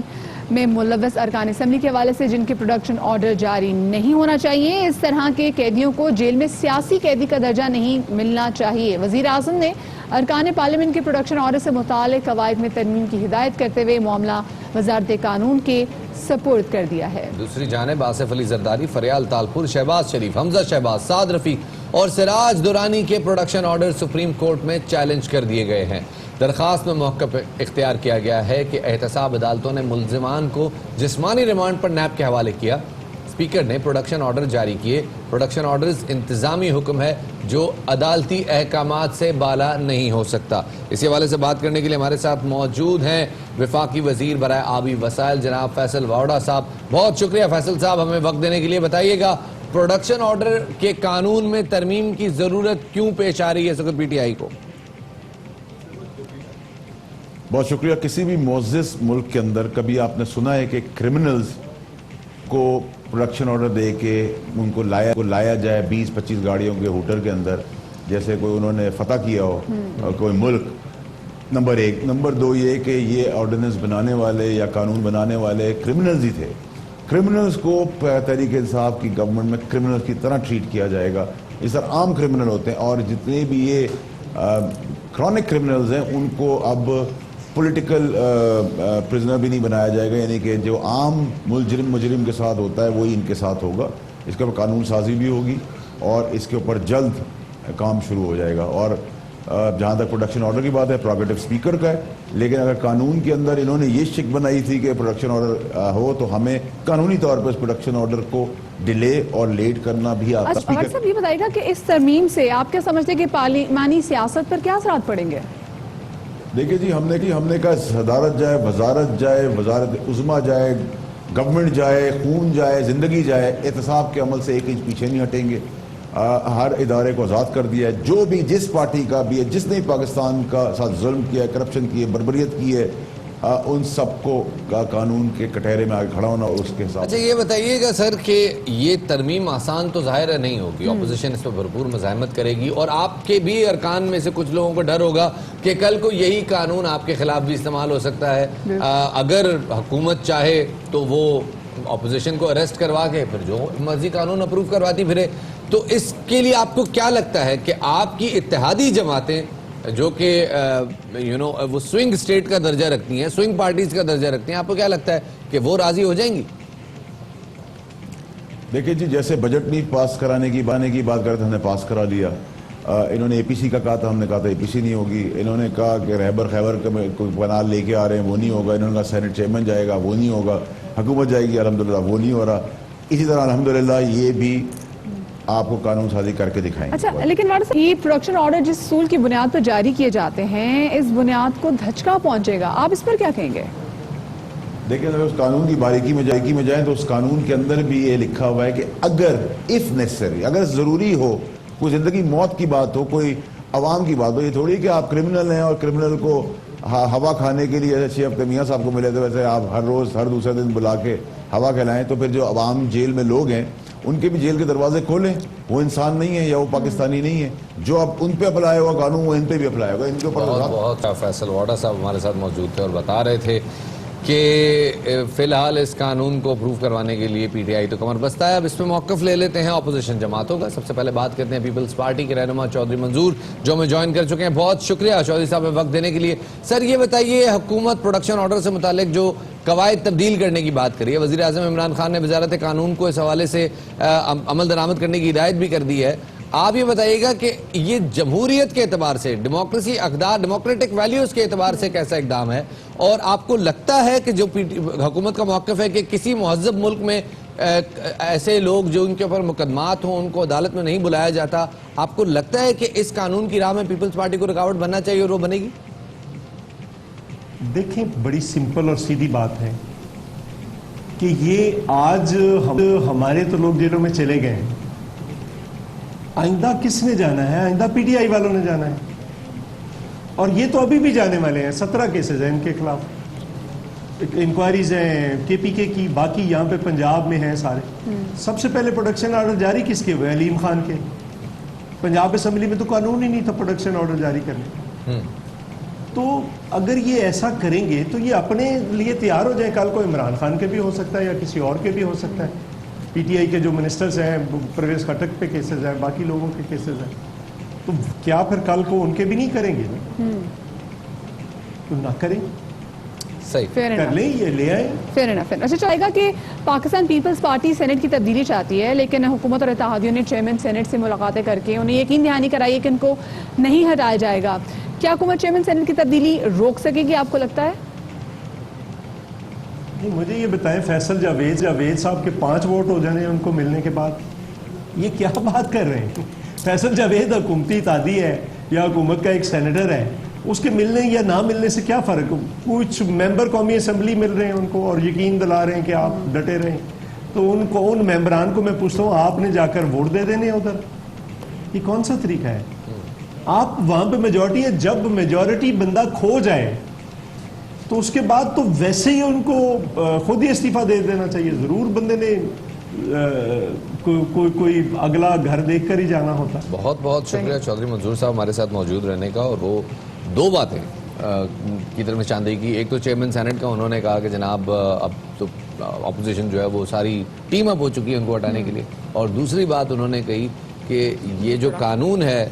میں ملوث ارکان اسمبلی کے حوالے سے جن کے پروڈکشن آرڈر جاری نہیں ہونا چاہیے. اس طرح کے قیدیوں کو جیل میں سیاسی قیدی کا درجہ نہیں ملنا چاہیے. وزیر اعظم نے ارکان پارلیمنٹ کے پروڈکشن آرڈر سے متعلق قواعد میں ترمیم کی ہدایت کرتے ہوئے معاملہ وزارت قانون کے سپرد کر دیا ہے. دوسری جانب آصف علی زرداری, فریال تالپور, شہباز شریف, حمزہ شہباز, سعد رفیق اور سراج دورانی کے پروڈکشن آرڈر سپریم کورٹ میں چیلنج کر دیے گئے ہیں. درخواست میں موقف اختیار کیا گیا ہے کہ احتساب عدالتوں نے ملزمان کو جسمانی ریمانڈ پر نیب کے حوالے کیا. اسپیکر نے پروڈکشن آرڈر جاری کیے. پروڈکشن آرڈرز انتظامی حکم ہے جو عدالتی احکامات سے بالا نہیں ہو سکتا. اسی حوالے سے بات کرنے کے لیے ہمارے ساتھ موجود ہیں وفاقی وزیر برائے آبی وسائل جناب فیصل واوڈا صاحب. بہت شکریہ فیصل صاحب ہمیں وقت دینے کے لیے. بتائیے گا پروڈکشن آرڈر کے قانون میں ترمیم کی ضرورت کیوں پیش آ رہی ہے اس وقت پی ٹی آئی کو؟ بہت شکریہ. کسی بھی معزز ملک کے اندر کبھی آپ نے سنا ہے کہ کرمنلز کو پروڈکشن آرڈر دے کے ان کو لایا جائے 20-25 گاڑیوں کے ہوٹل کے اندر, جیسے کوئی انہوں نے فتح کیا ہو کوئی ملک؟ نمبر 1. نمبر 2 یہ کہ یہ آرڈیننس بنانے والے یا قانون بنانے والے کرمنلز ہی تھے. کرمنلز کو تحریک انصاف کی گورنمنٹ میں کرمنلز کی طرح ٹریٹ کیا جائے گا. اس طرح عام کرمنل ہوتے ہیں, اور جتنے بھی یہ کرونک کرمنلز ہیں ان کو اب پولیٹیکل پرزنر بھی نہیں بنایا جائے گا, یعنی کہ جو عام مجرم کے ساتھ ہوتا ہے وہی ان کے ساتھ ہوگا. اس کے اوپر قانون سازی بھی ہوگی اور اس کے اوپر جلد کام شروع ہو جائے گا. اور جہاں تک پروڈکشن آرڈر کی بات ہے پروگیٹو اسپیکر کا ہے, لیکن اگر قانون کے اندر انہوں نے یہ شک بنائی تھی کہ پروڈکشن آرڈر ہو تو ہمیں قانونی طور پر اس پروڈکشن آرڈر کو ڈیلے اور لیٹ کرنا بھی آتا. اچھا صاحب یہ بتائیے گا کہ اس ترمیم سے آپ کیا سمجھتے ہیں کہ پارلیمانی سیاست پر کیا اثرات پڑیں گے؟ دیکھیں جی ہم نے کہا صدارت جائے, وزارت جائے, وزارت عظمیٰ جائے, گورنمنٹ جائے, خون جائے, زندگی جائے, احتساب کے عمل سے 1 انچ پیچھے نہیں ہٹیں گے. ہر ادارے کو آزاد کر دیا ہے. جو بھی جس پارٹی کا بھی ہے, جس نے پاکستان کا ساتھ ظلم کیا ہے, کرپشن کی ہے, بربریت کی ہے, ان سب کو قانون کے کٹہرے میں آگے کھڑا ہونا اور اس کے حساب. اچھا یہ بتائیے گا سر کہ یہ ترمیم آسان تو ظاہر ہے نہیں ہوگی, اپوزیشن اس پہ بھرپور مزاحمت کرے گی, اور آپ کے بھی ارکان میں سے کچھ لوگوں کو ڈر ہوگا کہ کل کو یہی قانون آپ کے خلاف بھی استعمال ہو سکتا ہے. اگر حکومت چاہے تو وہ اپوزیشن کو اریسٹ کروا کے پھر جو مرضی قانون اپروو کرواتی پھرے. تو اس کے لیے آپ کو کیا لگتا ہے کہ آپ کی اتحادی جماعتیں جو کہ وہ سوئنگ اسٹیٹ کا درجہ رکھتی ہیں, سوئنگ پارٹیز کا درجہ رکھتی ہیں, آپ کو کیا لگتا ہے کہ وہ راضی ہو جائیں گی؟ دیکھیں جی جیسے بجٹ نہیں پاس کرانے کی بات کرتے ہم نے پاس کرا لیا. انہوں نے اے پی سی کا کہا تھا, ہم نے کہا تھا اے پی سی نہیں ہوگی. انہوں نے کہا کہ رہبر خیبر کا کوئی بنال لے کے آ رہے ہیں, وہ نہیں ہوگا. انہوں نے کہا سینٹ چیئرمین جائے گا, وہ نہیں ہوگا. حکومت جائے گی, الحمدللہ وہ نہیں ہو رہا. اسی طرح الحمدللہ یہ بھی آپ کو قانون سازی کر کے دکھائیں. اچھا لیکن یہ پروڈکشن آرڈر جس اصول کی بنیاد پر جاری کیے جاتے ہیں اس بنیاد کو دھچکا پہنچے گا, آپ اس پر کیا کہیں گے؟ لیکن اگر اس قانون کی باریکی میں جائیں تو اس قانون کے اندر بھی یہ لکھا ہوا ہے کہ اگر اف نیسسری، اگر ضروری ہو، کوئی زندگی موت کی بات ہو، کوئی عوام کی بات ہو، یہ تھوڑی کہ آپ کرمنل ہیں اور کرمنل کو ہوا کھانے کے لیے جیسے اب میاں صاحب کو ملے تھے ویسے آپ ہر روز ہر دوسرے دن بلا کے ہوا کھلائیں، تو پھر جو عوام جیل میں لوگ ہیں ان کے بھی جیل کے دروازے کھولیں. وہ انسان نہیں ہے یا وہ پاکستانی نہیں ہے. جو اب ان پہ اپلائی ہوا قانون وہ ان پہ بھی اپلائی ہوگا. ان کے اوپر بہت فیصل واڈا صاحب ہمارے ساتھ موجود تھے اور بتا رہے تھے کہ فی الحال اس قانون کو اپروو کروانے کے لیے پی ٹی آئی تو کمر بستہ ہے. اب اس پہ موقف لے لیتے ہیں اپوزیشن جماعتوں کا. سب سے پہلے بات کرتے ہیں پیپلز پارٹی کے رہنما چودھری منظور جو ہمیں جوائن کر چکے ہیں. بہت شکریہ چودھری صاحب میں وقت دینے کے لیے. سر یہ بتائیے حکومت پروڈکشن آرڈر سے متعلق جو قواعد تبدیل کرنے کی بات کری ہے، وزیر اعظم عمران خان نے وزارت قانون کو اس حوالے سے عمل درآمد کرنے کی ہدایت بھی کر دی ہے. آپ یہ بتائیے گا کہ یہ جمہوریت کے اعتبار سے، ڈیموکریسی اقدار، ڈیموکریٹک ویلیوز کے اعتبار سے کیسا اقدام ہے؟ اور آپ کو لگتا ہے کہ جو حکومت کا موقف ہے کہ کسی مہذب ملک میں ایسے لوگ جو ان کے اوپر مقدمات ہوں ان کو عدالت میں نہیں بلایا جاتا، آپ کو لگتا ہے کہ اس قانون کی راہ میں پیپلز پارٹی کو رکاوٹ بننا چاہیے اور وہ بنے گی؟ دیکھیں بڑی سمپل اور سیدھی بات ہے کہ یہ آج ہمارے تو لوگ جیلوں میں چلے گئے ہیں، آئندہ کس نے جانا ہے؟ آئندہ پی ٹی آئی والوں نے جانا ہے. اور یہ تو ابھی بھی جانے والے ہیں. 17 کیسز ہیں ان کے خلاف، انکوائریز ہیں کے پی کے کی، باقی یہاں پہ پنجاب میں ہیں سارے. سب سے پہلے پروڈکشن آرڈر جاری کس کے ہوئے؟ علیم خان کے. پنجاب اسمبلی میں تو قانون ہی نہیں تھا پروڈکشن آرڈر جاری کرنے. تو اگر یہ ایسا کریں گے تو یہ اپنے لیے تیار ہو جائیں. کل کو عمران خان کے بھی ہو سکتا ہے یا کسی اور کے بھی ہو سکتا ہے. پی ٹی آئی کے جو منسٹرز ہیں، پرویز خٹک پہ کیسز ہیں، باقی لوگوں کے کیسز ہیں، تو کیا پھر کل کو ان کے بھی نہیں کریں گے؟ تو نہ کریں، کر لیں، یہ لے آئیں. Fair enough. اچھا چاہے گا کہ پاکستان پیپلز پارٹی سینٹ کی تبدیلی چاہتی ہے، لیکن حکومت اور اتحادیوں نے چیئرمین سینٹ سے ملاقاتیں کر کے انہیں یقین دہانی کرائی ہے کہ ان کو نہیں ہٹایا جائے گا. کیا حکومت چیئرمین سینٹ کی تبدیلی روک سکے گی، آپ کو لگتا ہے؟ مجھے یہ بتائیں، فیصل جاوید صاحب کے 5 ووٹ ہو جانے ان کو ملنے کے بعد، یہ کیا بات کر رہے ہیں؟ فیصل جاوید حکومتی اتحادی ہے یا حکومت کا ایک سینیٹر ہے، اس کے ملنے یا نہ ملنے سے کیا فرق؟ کچھ ممبر قومی اسمبلی مل رہے ہیں ان کو اور یقین دلا رہے ہیں کہ آپ ڈٹے رہیں. تو ان ممبران کو میں پوچھتا ہوں، آپ نے جا کر ووٹ دے دینے ادھر؟ یہ کون سا طریقہ ہے؟ آپ وہاں پہ میجورٹی ہے، جب میجورٹی بندہ کھو جائے تو اس کے بعد تو ویسے ہی ان کو خود ہی استعفیٰ دے دینا چاہیے. ضرور بندے نے کوئی اگلا گھر دیکھ کر ہی جانا ہوتا. بہت بہت شکریہ چودھری منظور صاحب ہمارے ساتھ موجود رہنے کا. اور وہ 2 باتیں کی طرف چاندی کی، ایک تو چیئرمین سینٹ کا انہوں نے کہا کہ جناب اب تو اپوزیشن جو ہے وہ ساری ٹیم اپ ہو چکی ہے ان کو ہٹانے کے لیے. اور دوسری بات انہوں نے کہی کہ یہ جو قانون ہے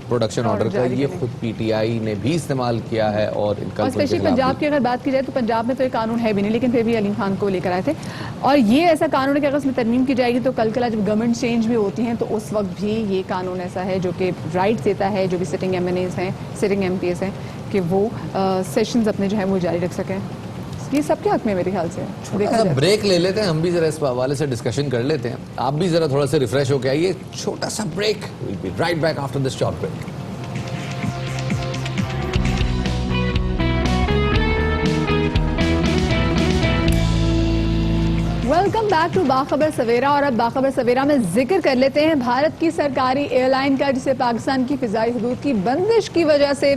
پروڈکشن آرڈر کا، یہ خود پی ٹی آئی نے بھی استعمال کیا ہے. اور اسپیشلی پنجاب کی اگر بات کی جائے تو پنجاب میں تو یہ قانون ہے بھی نہیں، لیکن پھر بھی علیم خان کو لے کر آئے تھے. اور یہ ایسا قانون ہے کہ اگر اس میں ترمیم کی جائے گی تو کل کلا جب گورنمنٹ چینج بھی ہوتی ہیں تو اس وقت بھی یہ قانون ایسا ہے جو کہ رائٹ دیتا ہے جو بھی سٹنگ ایم این ایز ہیں، سٹنگ ایم پی ایز ہیں، کہ وہ سیشنز اپنے جو ہے وہ جاری رکھ سکیں. یہ سب کے حق میں میرے خیال سے. بریک لے لیتے ہیں، ہم بھی ذرا اس حوالے سے ڈسکشن کر لیتے ہیں. آپ بھی ذرا تھوڑا سا ریفریش ہو کے آئیے. چھوٹا سا break. We'll be right back after this short break. Welcome back to Bakhabar Savera. اور اب باخبر سویرا میں ذکر کر لیتے ہیں بھارت کی سرکاری ایئر لائن کا، جسے پاکستان کی فضائی حدود کی بندش کی وجہ سے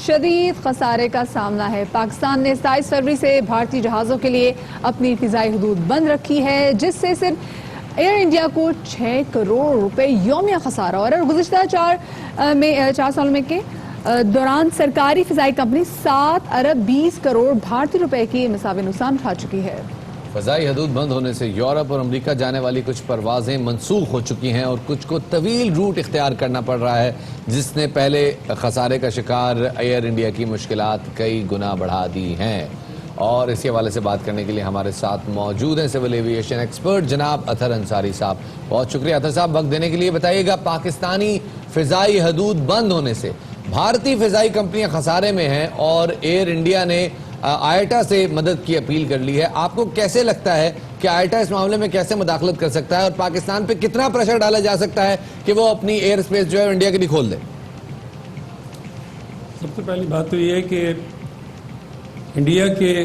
شدید خسارے کا سامنا ہے. پاکستان نے 27 فروری سے بھارتی جہازوں کے لیے اپنی فضائی حدود بند رکھی ہے، جس سے صرف ایئر انڈیا کو 6 کروڑ روپے یومیہ خسارہ. اور گزشتہ 4 سالوں میں کے دوران سرکاری فضائی کمپنی 7 ارب 20 کروڑ بھارتی روپے کی مساوی نقصان اٹھا چکی ہے. فضائی حدود بند ہونے سے یورپ اور امریکہ جانے والی کچھ پروازیں منسوخ ہو چکی ہیں اور کچھ کو طویل روٹ اختیار کرنا پڑ رہا ہے، جس نے پہلے خسارے کا شکار ایئر انڈیا کی مشکلات کئی گنا بڑھا دی ہیں. اور اسی حوالے سے بات کرنے کے لیے ہمارے ساتھ موجود ہیں سول ایویشن ایکسپرٹ جناب اطہر انصاری صاحب. بہت شکریہ اطہر صاحب وقت دینے کے لیے. بتائیے گا پاکستانی فضائی حدود بند ہونے سے بھارتی فضائی کمپنیاں خسارے میں ہیں اور ایئر انڈیا نے آئیٹا سے مدد کی اپیل کر لی ہے. آپ کو کیسے لگتا ہے کہ آئیٹا اس معاملے میں کیسے مداخلت کر سکتا ہے اور پاکستان پہ کتنا پریشر ڈالا جا سکتا ہے کہ وہ اپنی ایئر اسپیس جو ہے انڈیا کے لیے کھول دے؟ سب سے پہلی بات تو یہ ہے کہ انڈیا کے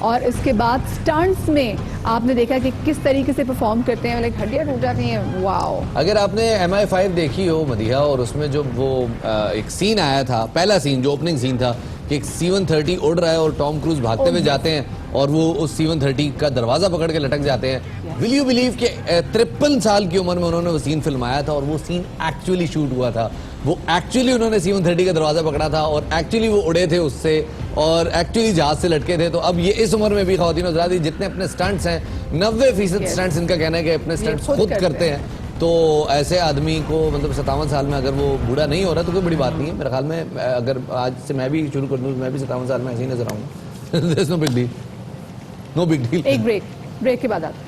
اور اس کے بعد سٹنٹس میں آپ نے دیکھا کہ کس طریقے سے پرفارم کرتے ہیں, لائک ہڈیاں ٹوٹ جاتی ہیں. واو. اگر آپ نے MI5 دیکھی ہو مدیحہ, اور اس میں جو وہ ایک سین آیا تھا, پہلا سین جو اوپننگ سین تھا کہ ایک C-130 اڑ رہا ہے اور ٹام کروز بھاگتے ہوئے جاتے ہیں اور وہ اس C-130 کا دروازہ پکڑ کے لٹک جاتے ہیں. ول یو بلیو کہ 53 سال کی عمر میں انہوں نے وہ سین فلمایا تھا, اور وہ سین ایکچولی شوٹ ہوا تھا, وہ ایکچولی انہوں نے C-130 کا دروازہ پکڑا تھا, اور ایکچولی وہ اڑے تھے اس سے, اور ایکچولی جہاز سے لٹکے تھے. تو اب یہ اس عمر میں بھی خواتین و حضرات جتنے اپنے سٹنٹس ہیں 90% سٹنٹس ان کا کہنا ہے کہ اپنے سٹنٹس خود کرتے ہیں. تو ایسے آدمی کو مطلب 57 سال میں اگر وہ بوڑھا نہیں ہو رہا تو کوئی بڑی بات نہیں ہے. میرے خیال میں اگر آج سے میں بھی شروع کر دوں میں بھی 57 سال میں ایسے ہی نظر آؤں گا. There's no big deal. No big deal. ایک بریک کے بعد آتے ہیں.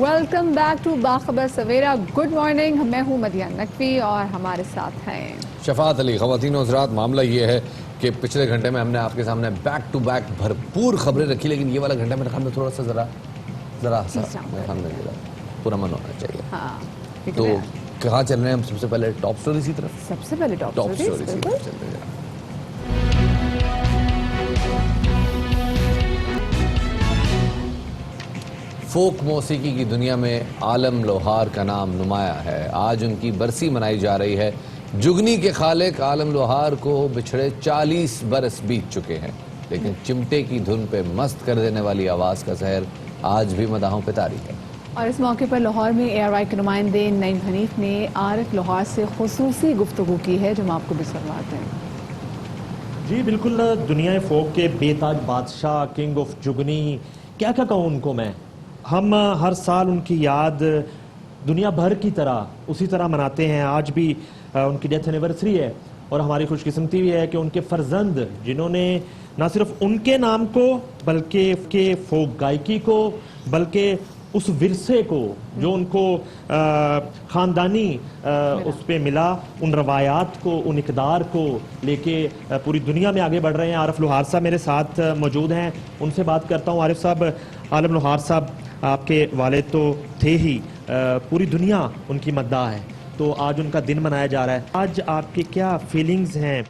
Welcome back to Bakhabar Savera. Good morning, میں ہوں مدیحہ نقوی اور ہمارے ساتھ ہیں شفاعت علی. خواتین و حضرات, معاملہ یہ ہے کہ پچھلے گھنٹے میں ہم نے آپ کے سامنے بیک ٹو بیک بھرپور خبریں رکھی, لیکن یہ والا گھنٹہ میرے خیال میں تھوڑا سا ذرا میرے خیال میں پورا من ہونا چاہیے. تو کہاں چل رہے ہیں ہم؟ سب سے پہلے ٹاپ سٹوریز کی طرف. سب سے پہلے ٹاپ سٹوریز کی طرف چلتے ہیں. فوک موسیقی کی دنیا میں عالم لوہار کا نام نمایاں ہے. آج ان کی برسی منائی جا رہی ہے. جگنی کے خالق عالم لوہار کو بچھڑے 40 برس بیت چکے ہیں, لیکن چمٹے کی دھن پہ مست کر دینے والی آواز کا زہر آج بھی مداحوں پہ طاری ہے. اور اس موقع پر لاہور میں ARY کے نمائندے نعیم حنیف نے عارف لوہار سے خصوصی گفتگو کی ہے, جو ہم آپ کو بھی سنواتے ہیں. جی بالکل, دنیا فوک کے بے تاج بادشاہ, کنگ آف جگنی, کیا کہوں ان کو میں. ہم ہر سال ان کی یاد دنیا بھر کی طرح اسی طرح مناتے ہیں. آج بھی ان کی ڈیتھ اینیورسری ہے, اور ہماری خوش قسمتی بھی ہے کہ ان کے فرزند جنہوں نے نہ صرف ان کے نام کو بلکہ کے فوک گائکی کو, بلکہ اس ورثے کو جو ان کو خاندانی اس پہ ملا, ان روایات کو, ان اقدار کو لے کے پوری دنیا میں آگے بڑھ رہے ہیں. عارف لوہار صاحب میرے ساتھ موجود ہیں, ان سے بات کرتا ہوں. عارف صاحب, عالم لوہار صاحب آپ کے والد تو تھے ہی, پوری دنیا ان کی مداح ہے, تو آج ان کا دن منایا جا رہا ہے. آج آپ کی کیا فیلنگز ہیں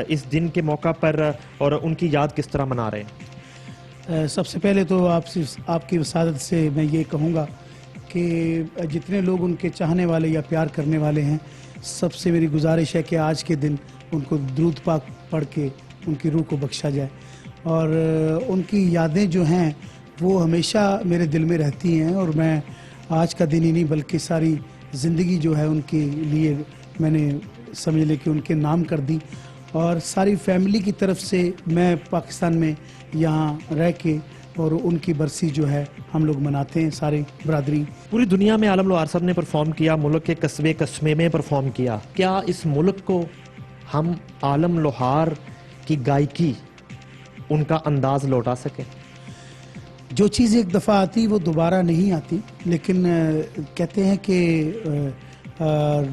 اس دن کے موقع پر, اور ان کی یاد کس طرح منا رہے ہیں؟ سب سے پہلے تو آپ کی وسادت سے میں یہ کہوں گا کہ جتنے لوگ ان کے چاہنے والے یا پیار کرنے والے ہیں, سب سے میری گزارش ہے کہ آج کے دن ان کو درود پاک پڑھ کے ان کی روح کو بخشا جائے, اور ان کی یادیں جو ہیں وہ ہمیشہ میرے دل میں رہتی ہیں. اور میں آج کا دن ہی نہیں بلکہ ساری زندگی جو ہے ان کے لیے میں نے سمجھ لے کہ ان کے نام کر دی, اور ساری فیملی کی طرف سے میں پاکستان میں یہاں رہ کے اور ان کی برسی جو ہے ہم لوگ مناتے ہیں ساری برادری. پوری دنیا میں عالم لوہار صاحب نے پرفارم کیا, ملک کے قصبے قصبے میں پرفارم کیا. کیا اس ملک کو ہم عالم لوہار کی گائکی, ان کا انداز لوٹا سکیں؟ جو چیز ایک دفعہ آتی وہ دوبارہ نہیں آتی, لیکن کہتے ہیں کہ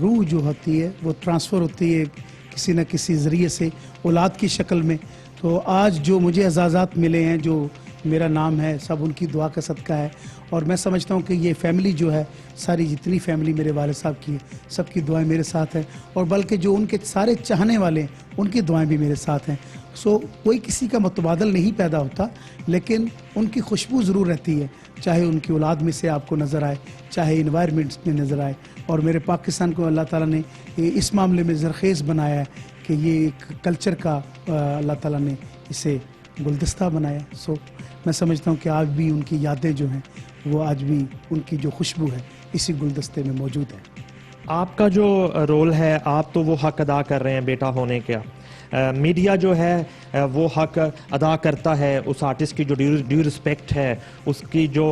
روح جو ہوتی ہے وہ ٹرانسفر ہوتی ہے کسی نہ کسی ذریعے سے اولاد کی شکل میں. تو آج جو مجھے اعزازات ملے ہیں, جو میرا نام ہے, سب ان کی دعا کا صدقہ ہے. اور میں سمجھتا ہوں کہ یہ فیملی جو ہے, ساری جتنی فیملی میرے والد صاحب کی, سب کی دعائیں میرے ساتھ ہیں, اور بلکہ جو ان کے سارے چاہنے والے ہیں ان کی دعائیں بھی میرے ساتھ ہیں. کوئی کسی کا متبادل نہیں پیدا ہوتا, لیکن ان کی خوشبو ضرور رہتی ہے, چاہے ان کی اولاد میں سے آپ کو نظر آئے, چاہے انوائرمنٹس میں نظر آئے. اور میرے پاکستان کو اللہ تعالیٰ نے اس معاملے میں زرخیز بنایا ہے کہ یہ ایک کلچر کا اللہ تعالیٰ نے اسے گلدستہ بنایا. میں سمجھتا ہوں کہ آج بھی ان کی یادیں جو ہیں وہ آج بھی ان کی جو خوشبو ہے اسی گلدستے میں موجود ہے. آپ کا جو رول ہے, آپ تو وہ حق ادا کر رہے ہیں بیٹا ہونے کا, میڈیا جو ہے وہ حق ادا کرتا ہے اس آرٹسٹ کی جو ڈیو رسپیکٹ ہے, اس کی جو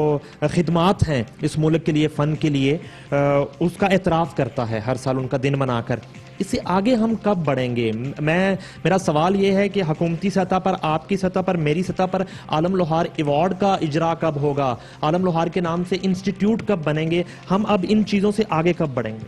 خدمات ہیں اس ملک کے لیے, فن کے لیے, اس کا اعتراف کرتا ہے ہر سال ان کا دن منا کر. اس سے آگے ہم کب بڑھیں گے؟ میرا سوال یہ ہے کہ حکومتی سطح پر, آپ کی سطح پر, میری سطح پر عالم لوہار ایوارڈ کا اجرا کب ہوگا؟ عالم لوہار کے نام سے انسٹیٹیوٹ کب بنیں گے؟ ہم اب ان چیزوں سے آگے کب بڑھیں گے؟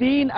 3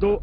2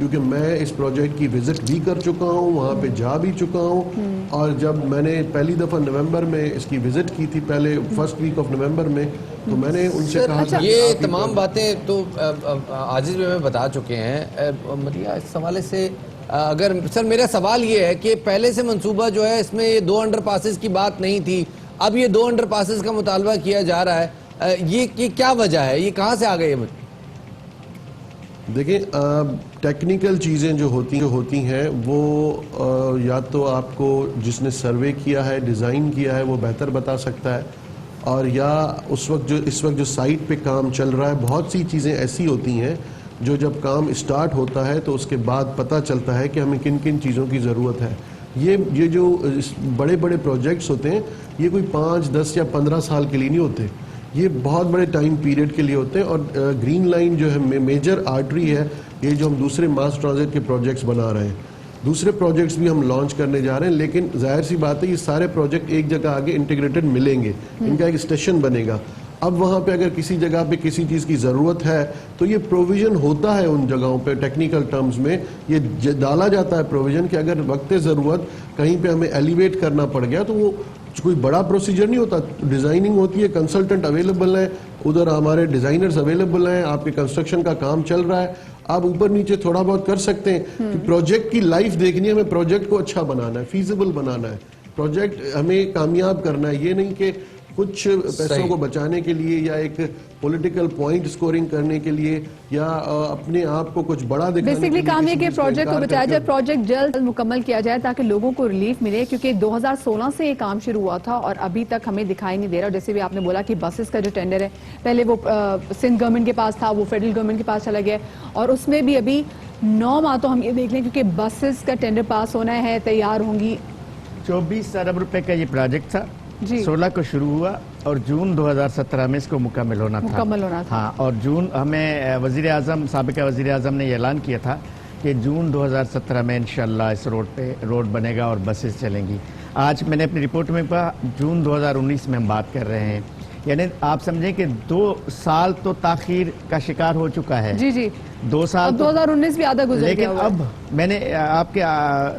کیونکہ میں اس پروجیکٹ کی وزٹ بھی کر چکا ہوں, وہاں پہ جا بھی چکا ہوں, اور جب میں نے پہلی دفعہ نومبر میں اس کی وزٹ کی تھی, پہلے فرسٹ ویک آف نومبر میں, تو میں نے ان سے کہا تھا یہ تمام باتیں تو عاجز بھی ہمیں بتا چکے ہیں. مدیحہ, اس حوالے سے اگر سر میرا سوال یہ ہے کہ پہلے سے منصوبہ جو ہے اس میں یہ 2 انڈر پاسز کی بات نہیں تھی, اب یہ 2 انڈر پاسز کا مطالبہ کیا جا رہا ہے, یہ کیا وجہ ہے, یہ کہاں سے آ گئی؟ دیکھیں, ٹیکنیکل چیزیں جو ہوتی ہیں وہ یا تو آپ کو جس نے سروے کیا ہے, ڈیزائن کیا ہے, وہ بہتر بتا سکتا ہے, اور یا اس وقت جو سائٹ پہ کام چل رہا ہے, بہت سی چیزیں ایسی ہوتی ہیں جو جب کام اسٹارٹ ہوتا ہے تو اس کے بعد پتہ چلتا ہے کہ ہمیں کن کن چیزوں کی ضرورت ہے. یہ جو بڑے بڑے پروجیکٹس ہوتے ہیں, یہ کوئی 5, 10 یا 15 سال کے لیے نہیں ہوتے, یہ بہت بڑے ٹائم پیریڈ کے لیے ہوتے ہیں. اور گرین لائن جو ہے میجر آرٹری ہے, یہ جو ہم دوسرے ماس ٹرانزٹ کے پروجیکٹس بنا رہے ہیں, دوسرے پروجیکٹس بھی ہم لانچ کرنے جا رہے ہیں, لیکن ظاہر سی بات ہے یہ سارے پروجیکٹ ایک جگہ آگے انٹیگریٹڈ ملیں گے, ان کا ایک اسٹیشن بنے گا. اب وہاں پہ اگر کسی جگہ پہ کسی چیز کی ضرورت ہے تو یہ پروویژن ہوتا ہے ان جگہوں پہ, ٹیکنیکل ٹرمز میں یہ ڈالا جاتا ہے پروویژن کہ اگر وقت ضرورت کہیں پہ ہمیں ایلیویٹ کرنا پڑ گیا تو وہ کوئی بڑا پروسیجر نہیں ہوتا, ڈیزائننگ ہوتی ہے, کنسلٹنٹ اویلیبل ہیں, ادھر ہمارے ڈیزائنرز اویلیبل ہیں, آپ کے کنسٹرکشن کا کام چل رہا ہے, آپ اوپر نیچے تھوڑا بہت کر سکتے ہیں. کہ پروجیکٹ کی لائف دیکھنی ہے, ہمیں پروجیکٹ کو اچھا بنانا ہے, فیزیبل بنانا ہے, پروجیکٹ ہمیں کامیاب کرنا ہے, یہ نہیں کہ کچھ پیسوں کو بچانے کے لیے یا ایک پولیٹیکل پوائنٹ سکورنگ کرنے کے لیے یا اپنے آپ کو کچھ بڑا دکھانے کے لیے. بیسیکلی کام یہ کہ پروجیکٹ کو بچایا جائے, پروجیکٹ جلد مکمل کیا جائے تاکہ لوگوں کو ریلیف ملے, کیونکہ 2016 سے یہ کام شروع ہوا تھا اور ابھی تک ہمیں دکھائی نہیں دے رہا. جیسے بھی آپ نے بولا کہ بسز کا جو ٹینڈر ہے پہلے وہ سندھ گورنمنٹ کے پاس تھا, وہ فیڈرل گورنمنٹ کے پاس چلا گیا, اور اس میں بھی ابھی 9 ماہ تو ہم یہ دیکھ لیں کیونکہ بسز کا ٹینڈر پاس ہونا ہے, تیار ہوں گی. 24 ارب روپے کا یہ پروجیکٹ تھا, 16 کو شروع ہوا اور جون 2017 میں اس کو مکمل ہونا تھا. ہاں, اور جون ہمیں وزیر اعظم, سابقہ وزیر اعظم نے یہ اعلان کیا تھا کہ جون 2017 میں انشاءاللہ اس روڈ پہ روڈ بنے گا اور بسز چلیں گی. آج میں نے اپنی رپورٹ میں کہا جون 2019 میں ہم بات کر رہے ہیں, یعنی آپ سمجھیں کہ 2 سال تو تاخیر کا شکار ہو چکا ہے. جی 2 سال, 2019 بھی آدھا گزر گیا. لیکن اب میں نے آپ کے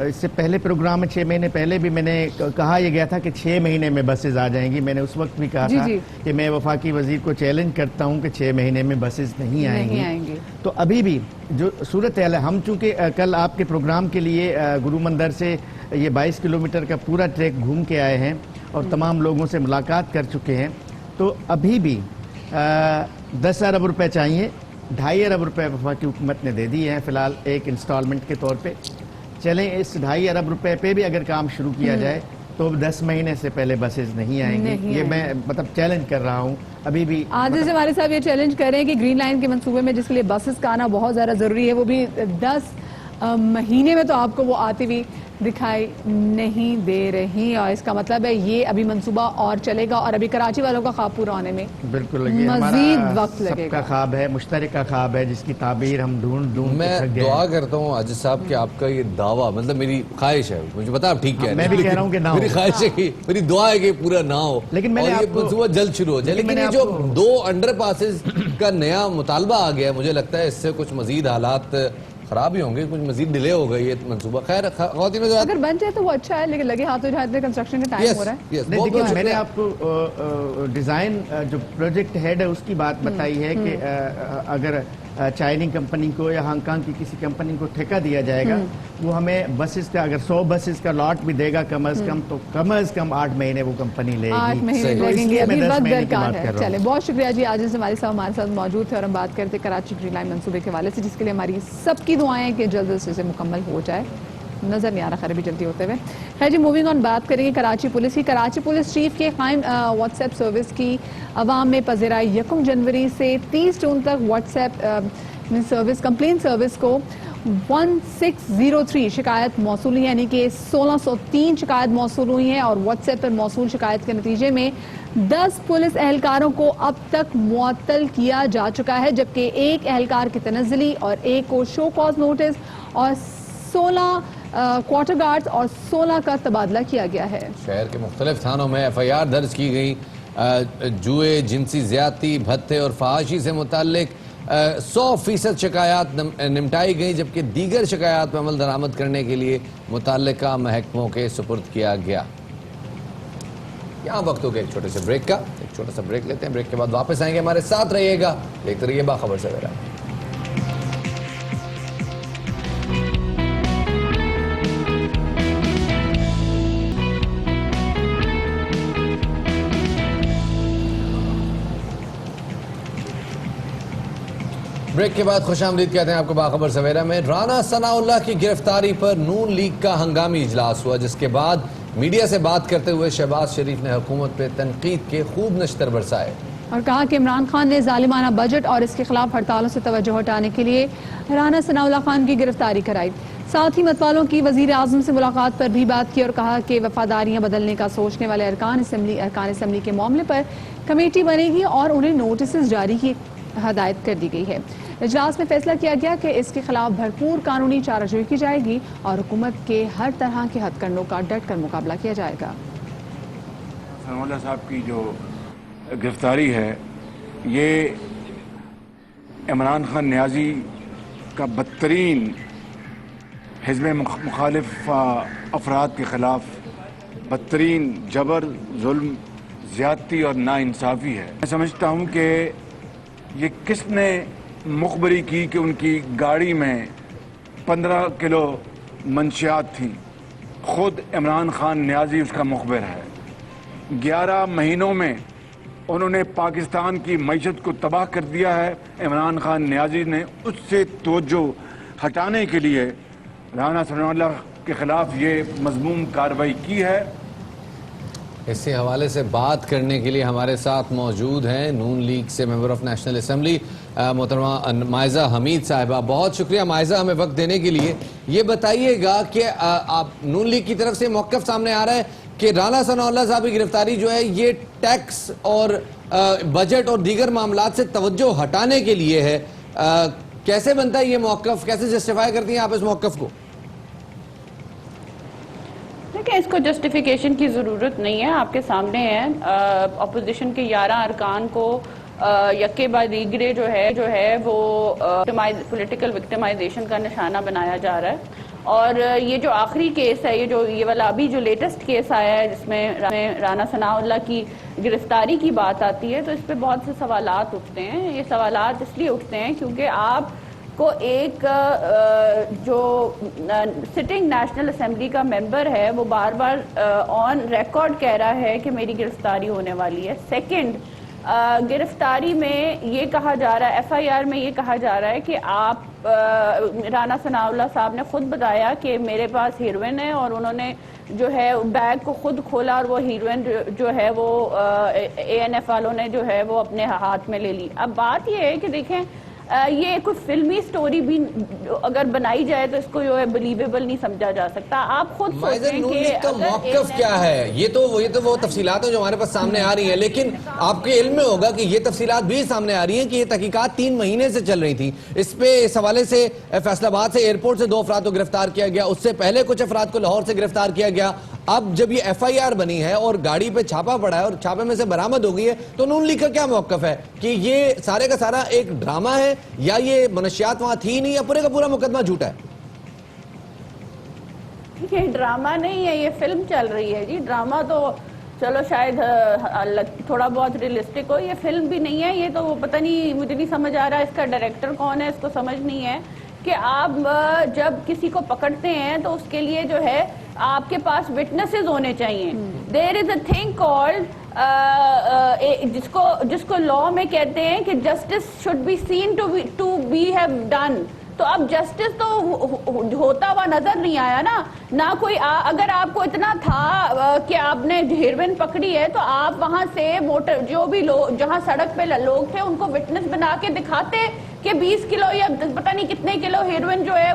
اس سے پہلے پروگرام میں 6 مہینے پہلے بھی میں نے کہا یہ گیا تھا کہ 6 مہینے میں بسز آ جائیں گی. میں نے اس وقت بھی کہا تھا کہ میں وفاقی وزیر کو چیلنج کرتا ہوں کہ 6 مہینے میں بسز نہیں آئیں گی. تو ابھی بھی جو صورتحال ہے, ہم چونکہ کل آپ کے پروگرام کے لیے گرو مندر سے یہ 22 کلومیٹر کا پورا ٹریک گھوم کے آئے ہیں اور تمام لوگوں سے ملاقات کر چکے ہیں, تو ابھی بھی 10 ارب روپے چاہیے. 2.5 ارب روپے وفاقی حکومت نے دے دیے ہیں فی الحال ایک انسٹالمنٹ کے طور پہ. چلیں اس 2.5 ارب روپے پہ بھی اگر کام شروع کیا جائے تو 10 مہینے سے پہلے بسز نہیں آئیں گی. یہ میں مطلب چیلنج کر رہا ہوں. ابھی بھی عادل سے ہمارے صاحب یہ چیلنج کر رہے ہیں کہ گرین لائن کے منصوبے میں جس کے لیے بسز کا آنا بہت زیادہ ضروری ہے, وہ بھی 10 مہینے میں تو آپ کو وہ آتی ہوئی دکھائی نہیں دے رہی, اور اس کا مطلب ہے یہ ابھی منصوبہ اور چلے گا, اور ابھی کراچی والوں کا خواب پورا ہونے میں بالکل مزید وقت لگے گا. سب کا خواب ہے, مشترکہ خواب ہے, جس کی تعبیر ہم ڈھونڈ میں دعا کرتا ہوں عاجز صاحب کہ آپ کا یہ دعویٰ, مطلب میری خواہش ہے, مجھے پتا آپ ٹھیک کہہ رہے ہیں, میں بھی کہہ رہا ہوں کہ نہ ہو, میری خواہش ہے کہ میری دعا ہے کہ پورا نہ ہو, لیکن اور یہ منصوبہ جلد شروع ہو جائے. لیکن یہ جو 2 انڈر پاسز کا نیا مطالبہ آ گیا ہے, مجھے لگتا ہے اس سے کچھ مزید حالات خراب ہی ہوں گے, کچھ مزید ڈیلے ہو گئی یہ منصوبہ. خیر خواتین اگر بن جائے تو وہ اچھا ہے, لیکن لگے ہاتھوں جہاں اتنے کنسٹرکشن کا ٹائم ہو رہا ہے. دیکھیے میں نے آپ کو ڈیزائن جو پروجیکٹ ہیڈ ہے اس کی بات بتائی ہے کہ اگر چائنی کمپنی کو یا ہانگ کانگ کی کسی کمپنی کو ٹھیکہ دیا جائے گا, وہ ہمیں بسز کا اگر 100 بسز کا لاٹ بھی دے گا کم از کم, تو کم از کم 8 مہینے وہ کمپنی لے گی. 8 مہینے لگیں گے, ابھی وقت درکار ہے. چلے بہت شکریہ جی, عاجز ہمارے ساتھ موجود تھے اور ہم بات کرتے کراچی گرین لائن منصوبے کے حوالے سے, جس کے لیے ہماری سب کی دعائیں ہیں کہ جلد سے مکمل ہو جائے. نظر نہیں آ رہا خیر بھی جلدی ہوتے ہوئے. خیر جی, موونگ آن بات کریں گے کراچی پولیس کی. کراچی پولیس چیف کے قائم واٹس ایپ سروس کی عوام میں پذیرائی 1 جنوری سے 30 جون تک WhatsApp service complaint service کو 1603 شکایت موصول ہوئی, یعنی کہ 1603 شکایت موصول ہوئی ہیں, اور واٹس ایپ پر موصول شکایت کے نتیجے میں 10 پولیس اہلکاروں کو اب تک معطل کیا جا چکا ہے, جبکہ 1 اہلکار کی تنزلی اور 1 کو شو کاز نوٹس اور 16 کوارٹر گارڈز اور 16 کا تبادلہ کیا گیا ہے. شہر کے مختلف تھانوں میں FIR درج کی گئی. جوئے, جنسی زیادتی, بھتے اور فحاشی سے متعلق 100% شکایات نمٹائی گئیں، جبکہ دیگر شکایات پر عمل درآمد کرنے کے لیے متعلقہ محکموں کے سپرد کیا گیا۔ یہاں وقت ہو گیا ایک چھوٹے سے بریک کا، ایک چھوٹا سا بریک لیتے ہیں، بریک کے بعد واپس آئیں گے، ہمارے ساتھ رہیے گا، دیکھتے رہیے باخبر سویرا۔ بریک کے بعد خوش آمدید کہتے ہیں آپ کو باخبر سویرا میں۔ رانا ثناء اللہ کی گرفتاری پر نون لیگ کا ہنگامی اجلاس ہوا، جس کے بعد میڈیا سے بات کرتے ہوئے شہباز شریف نے حکومت پہ تنقید کے خوب نشتر برسائے اور کہا کہ عمران خان نے ظالمانہ بجٹ اور اس کے خلاف ہڑتالوں سے توجہ ہٹانے کے لیے رانا ثناء اللہ خان کی گرفتاری کرائی۔ ساتھ ہی متوالوں کی وزیر اعظم سے ملاقات پر بھی بات کی اور کہا کہ وفاداریاں بدلنے کا سوچنے والے ارکان اسمبلی کے معاملے پر کمیٹی بنے گی اور انہیں نوٹسز جاری کی ہدایت کر دی گئی ہے۔ اجلاس میں فیصلہ کیا گیا کہ اس کے خلاف بھرپور قانونی چارہ کی جائے گی اور حکومت کے ہر طرح کے ہتھ کنڈوں کا ڈٹ کر مقابلہ کیا جائے گا۔ ثناء اللہ صاحب کی جو گرفتاری ہے یہ عمران خان نیازی کا بدترین حزب مخالف افراد کے خلاف بدترین جبر، ظلم، زیادتی اور ناانصافی ہے۔ میں سمجھتا ہوں کہ یہ کس نے مخبری کی کہ ان کی گاڑی میں 15 کلو منشیات تھیں، خود عمران خان نیازی اس کا مخبر ہے۔ 11 مہینوں میں انہوں نے پاکستان کی معیشت کو تباہ کر دیا ہے۔ عمران خان نیازی نے اس سے توجہ ہٹانے کے لیے رانا ثناء اللہ کے خلاف یہ مذموم کارروائی کی ہے۔ اسی حوالے سے بات کرنے کے لیے ہمارے ساتھ موجود ہیں نون لیگ سے ممبر آف نیشنل اسمبلی محترمہ مائزہ حمید صاحبہ۔ بہت شکریہ مائزہ ہمیں وقت دینے کے لیے۔ یہ بتائیے گا کہ آپ نون لیگ کی طرف سے موقف سامنے آ رہا ہے کہ رانا ثناء اللہ صاحب کی گرفتاری جو ہے یہ ٹیکس اور بجٹ اور دیگر معاملات سے توجہ ہٹانے کے لیے ہے، کیسے بنتا ہے یہ موقف، کیسے جسٹیفائی کرتی ہیں آپ اس موقف کو؟ دیکھیں، اس کو جسٹیفیکیشن کی ضرورت نہیں ہے، آپ کے سامنے ہے۔ اپوزیشن کے 11 ارکان کو یکے بعد دیگرے جو ہے وہ پولیٹیکل وکٹمائزیشن کا نشانہ بنایا جا رہا ہے۔ اور یہ جو آخری کیس ہے، یہ والا ابھی جو لیٹسٹ کیس آیا ہے جس میں رانا ثناء اللہ کی گرفتاری کی بات آتی ہے، تو اس پہ بہت سے سوالات اٹھتے ہیں۔ یہ سوالات اس لیے اٹھتے ہیں کیونکہ آپ کو ایک جو سٹنگ نیشنل اسمبلی کا ممبر ہے وہ بار بار آن ریکارڈ کہہ رہا ہے کہ میری گرفتاری ہونے والی ہے۔ سیکنڈ، گرفتاری میں یہ کہا جا رہا ہے، ایف آئی آر میں یہ کہا جا رہا ہے کہ آپ رانا ثناء اللہ صاحب نے خود بتایا کہ میرے پاس ہیروئن ہے اور انہوں نے جو ہے بیگ کو خود کھولا اور وہ ہیروئن جو ہے وہ اے این ایف والوں نے جو ہے وہ اپنے ہاتھ میں لے لی۔ اب بات یہ ہے کہ دیکھیں، یہ کوئی فلمی سٹوری بھی اگر بنائی جائے تو اس کو جو ہے بلیویبل نہیں سمجھا جا سکتا۔ آپ خود سوچیں کہ موقف کیا ہے، یہ تو وہ تفصیلات ہیں جو ہمارے پاس سامنے آ رہی ہیں، لیکن آپ کے علم میں ہوگا کہ یہ تفصیلات بھی سامنے آ رہی ہیں کہ یہ تحقیقات 3 مہینے سے چل رہی تھی۔ اس پہ اس حوالے سے فیصل آباد سے ایئرپورٹ سے 2 افراد کو گرفتار کیا گیا، اس سے پہلے کچھ افراد کو لاہور سے گرفتار کیا گیا۔ اب جب یہ ایف آئی آر بنی ہے اور گاڑی پہ چھاپا پڑا ہے اور چھاپے میں سے برآمد ہو گئی ہے، تو نون لیگ کا کیا موقف ہے کہ یہ سارے کا سارا ایک ڈرامہ ہے یا یہ منشیات وہاں تھی نہیں یا پورے کا پورا مقدمہ جھوٹا ہے؟ یہ ڈرامہ نہیں ہے، یہ فلم چل رہی ہے جی۔ ڈرامہ تو چلو شاید تھوڑا بہت ریئلسٹک ہو، یہ فلم بھی نہیں ہے۔ یہ تو پتہ نہیں، مجھے نہیں سمجھ آ رہا اس کا ڈائریکٹر کون ہے، اس کو سمجھ نہیں ہے کہ آپ جب کسی کو پکڑتے ہیں تو اس کے لیے جو ہے آپ کے پاس وٹنسز ہونے چاہیے۔ دیر از اے تھنگ کالڈ جس کو لا میں کہتے ہیں کہ justice should be seen to be have done. تو اب جسٹس تو ہوتا ہوا نظر نہیں آیا نا، نہ کوئی اگر آپ کو اتنا تھا کہ آپ نے ہیروئن پکڑی ہے تو آپ وہاں سے موٹر جو بھی لوگ جہاں سڑک پہ لوگ تھے ان کو وٹنس بنا کے دکھاتے کہ 20 کلو یا پتہ نہیں کتنے کلو ہیروئن جو ہے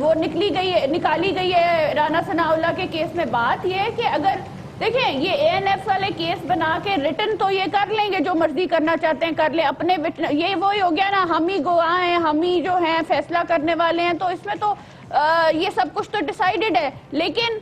وہ نکالی گئی ہے رانا ثناء اللہ کے کیس میں۔ بات یہ ہے کہ اگر دیکھیں یہ اے این ایف والے کیس بنا کے ریٹن تو یہ کر لیں گے، جو مرضی کرنا چاہتے ہیں کر لیں اپنے، یہ وہی ہو گیا نا، ہم ہی گواہ ہیں، ہم ہی جو ہیں فیصلہ کرنے والے ہیں۔ تو اس میں تو یہ سب کچھ تو ڈیسائیڈڈ ہے، لیکن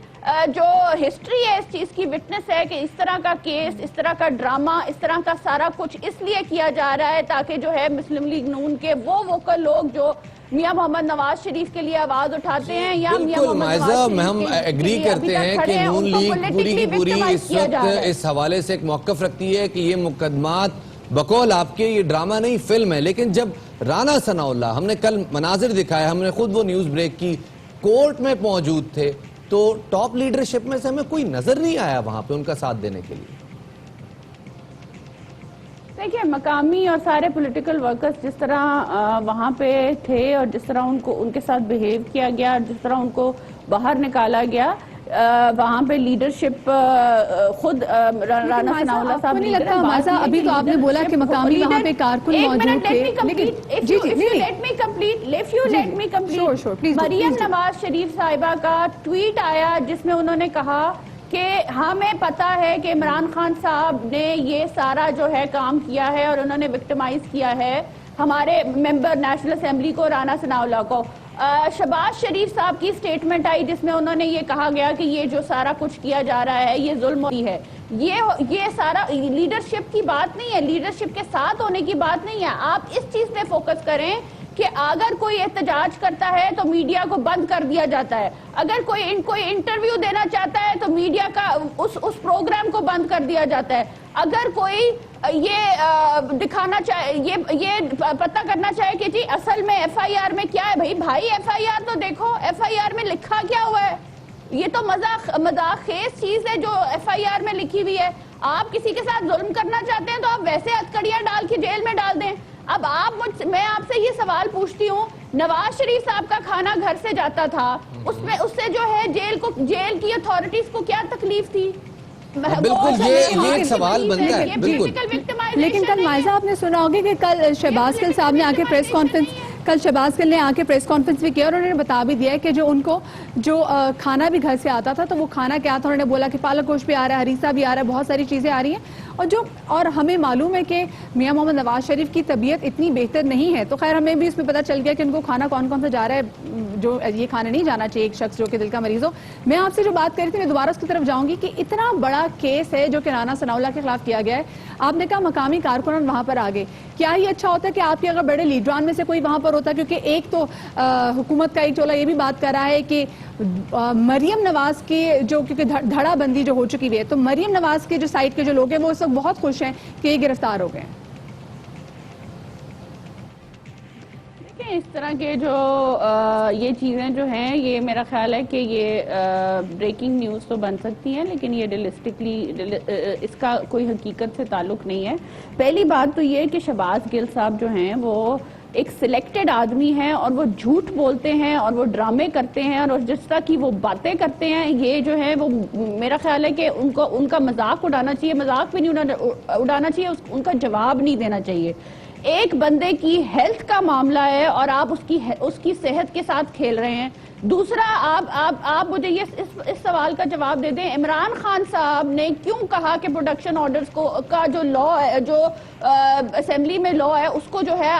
جو ہسٹری ہے اس چیز کی وٹنس ہے کہ اس طرح کا کیس، اس طرح کا ڈرامہ، اس طرح کا سارا کچھ اس لیے کیا جا رہا ہے تاکہ جو ہے مسلم لیگ نون کے وہ ووکل لوگ جو میاں محمد نواز شریف کے لیے آواز اٹھاتے ہیں یا میاں بالکل محمد مائزہ، نواز ہم شریف ایگری کرتے ہیں کہ نون لیگ پوری کی پوری اس وقت اس حوالے سے ایک موقف رکھتی ہے کہ یہ مقدمات بقول آپ کے یہ ڈرامہ نہیں فلم ہے، لیکن جب رانا ثناء اللہ، ہم نے کل مناظر دکھائے، ہم نے خود وہ نیوز بریک کی، کورٹ میں موجود تھے، تو ٹاپ لیڈرشپ میں سے ہمیں کوئی نظر نہیں آیا وہاں پہ ان کا ساتھ دینے کے لیے. دیکھیں مقامی اور سارے پولیٹیکل ورکرز جس طرح وہاں پہ تھے اور جس طرح ان کو ان کے ساتھ بہیو کیا گیا، جس طرح ان کو باہر نکالا گیا، وہاں پہ لیڈرشپ خود رانا ثناء اللہ صاحب نہیں لگتا مائزہ، ابھی تو آپ نے بولا کہ مقامی وہاں پہ کارکن موجود تھے، مریم نواز شریف صاحبہ کا ٹویٹ آیا جس میں انہوں نے کہا کہ ہمیں پتا ہے کہ عمران خان صاحب نے یہ سارا جو ہے کام کیا ہے اور انہوں نے وکٹمائز کیا ہے ہمارے ممبر نیشنل اسمبلی کو، رانا ثناء اللہ کو. شہباز شریف صاحب کی سٹیٹمنٹ آئی جس میں انہوں نے یہ کہا گیا کہ یہ جو سارا کچھ کیا جا رہا ہے یہ ظلم ہے. یہ سارا لیڈرشپ کی بات نہیں ہے، لیڈرشپ کے ساتھ ہونے کی بات نہیں ہے. آپ اس چیز پہ فوکس کریں کہ اگر کوئی احتجاج کرتا ہے تو میڈیا کو بند کر دیا جاتا ہے، اگر کوئی انٹرویو دینا چاہتا ہے تو میڈیا کا اس پروگرام کو بند کر دیا جاتا ہے. اگر کوئی یہ دکھانا چاہے، یہ پتہ کرنا چاہے کہ جی اصل میں ایف آئی آر میں کیا ہے، بھائی ایف آئی آر تو دیکھو، ایف آئی آر میں لکھا کیا ہوا ہے. یہ تو مذاق خیز چیز ہے جو ایف آئی آر میں لکھی ہوئی ہے. آپ کسی کے ساتھ ظلم کرنا چاہتے ہیں تو آپ ویسے ہتکڑیاں ڈال کے جیل میں ڈال دیں. اب میں آپ سے یہ سوال پوچھتی ہوں، نواز شریف صاحب کا کھانا گھر سے جاتا تھا، اس سے جو ہے جیل کی اتھارٹیز کو کیا تکلیف تھی؟ بالکل یہ ایک سوال بنتا ہے. بالکل لیکن کل مائزہ آپ نے سنا ہوگا کہ کل شہباز گل صاحب نے آ کے پریس کانفرنس بھی کیا اور انہوں نے بتا بھی دیا کہ جو ان کو جو کھانا بھی گھر سے آتا تھا تو وہ کھانا کیا تھا. انہوں نے بولا کہ پالک گوشت بھی آ رہا ہے، ہریسہ بھی آ رہا ہے، بہت ساری چیزیں آ رہی ہیں. اور ہمیں معلوم ہے کہ میاں محمد نواز شریف کی طبیعت اتنی بہتر نہیں ہے، تو خیر ہمیں بھی اس میں پتہ چل گیا کہ ان کو کھانا کون کون سا جا رہا ہے جو یہ کھانا نہیں جانا چاہیے ایک شخص جو کہ دل کا مریض ہو. میں آپ سے جو بات کر رہی تھی میں دوبارہ اس کی طرف جاؤں گی کہ اتنا بڑا کیس ہے جو کہ رانا ثناء اللہ کے خلاف کیا گیا ہے. آپ نے کہا مقامی کارکنان وہاں پر آ گئے، کیا یہ اچھا ہوتا ہے کہ آپ کے اگر بڑے لیڈران میں سے کوئی وہاں پر ہوتا ہے؟ کیونکہ ایک تو حکومت کا ایک ٹولہ یہ بھی بات کر رہا ہے کہ مریم نواز کی جو کیونکہ دھڑا بندی جو ہو چکی ہوئی ہے، تو مریم نواز کے جو سائٹ کے جو لوگ ہیں وہ اس وقت بہت خوش ہیں کہ یہ گرفتار ہو گئے ہیں. اس طرح کے جو یہ چیزیں جو ہیں یہ میرا خیال ہے کہ یہ بریکنگ نیوز تو بن سکتی ہیں، لیکن یہ ریئلسٹکلی اس کا کوئی حقیقت سے تعلق نہیں ہے. پہلی بات تو یہ کہ شہباز گل صاحب جو ہیں وہ ایک سلیکٹڈ آدمی ہیں اور وہ جھوٹ بولتے ہیں اور وہ ڈرامے کرتے ہیں اور جس طرح کی وہ باتیں کرتے ہیں، یہ جو ہے وہ میرا خیال ہے کہ ان کا مذاق اڑانا چاہیے، مذاق بھی نہیں اڑانا چاہیے، ان کا جواب نہیں دینا چاہیے. ایک بندے کی ہیلتھ کا معاملہ ہے اور آپ اس کی صحت کے ساتھ کھیل رہے ہیں. دوسرا آپ مجھے اس سوال کا جواب دے دیں، عمران خان صاحب نے کیوں کہا کہ پروڈکشن آرڈرز کا جو لا ہے، جو اسمبلی میں لا ہے، اس کو جو ہے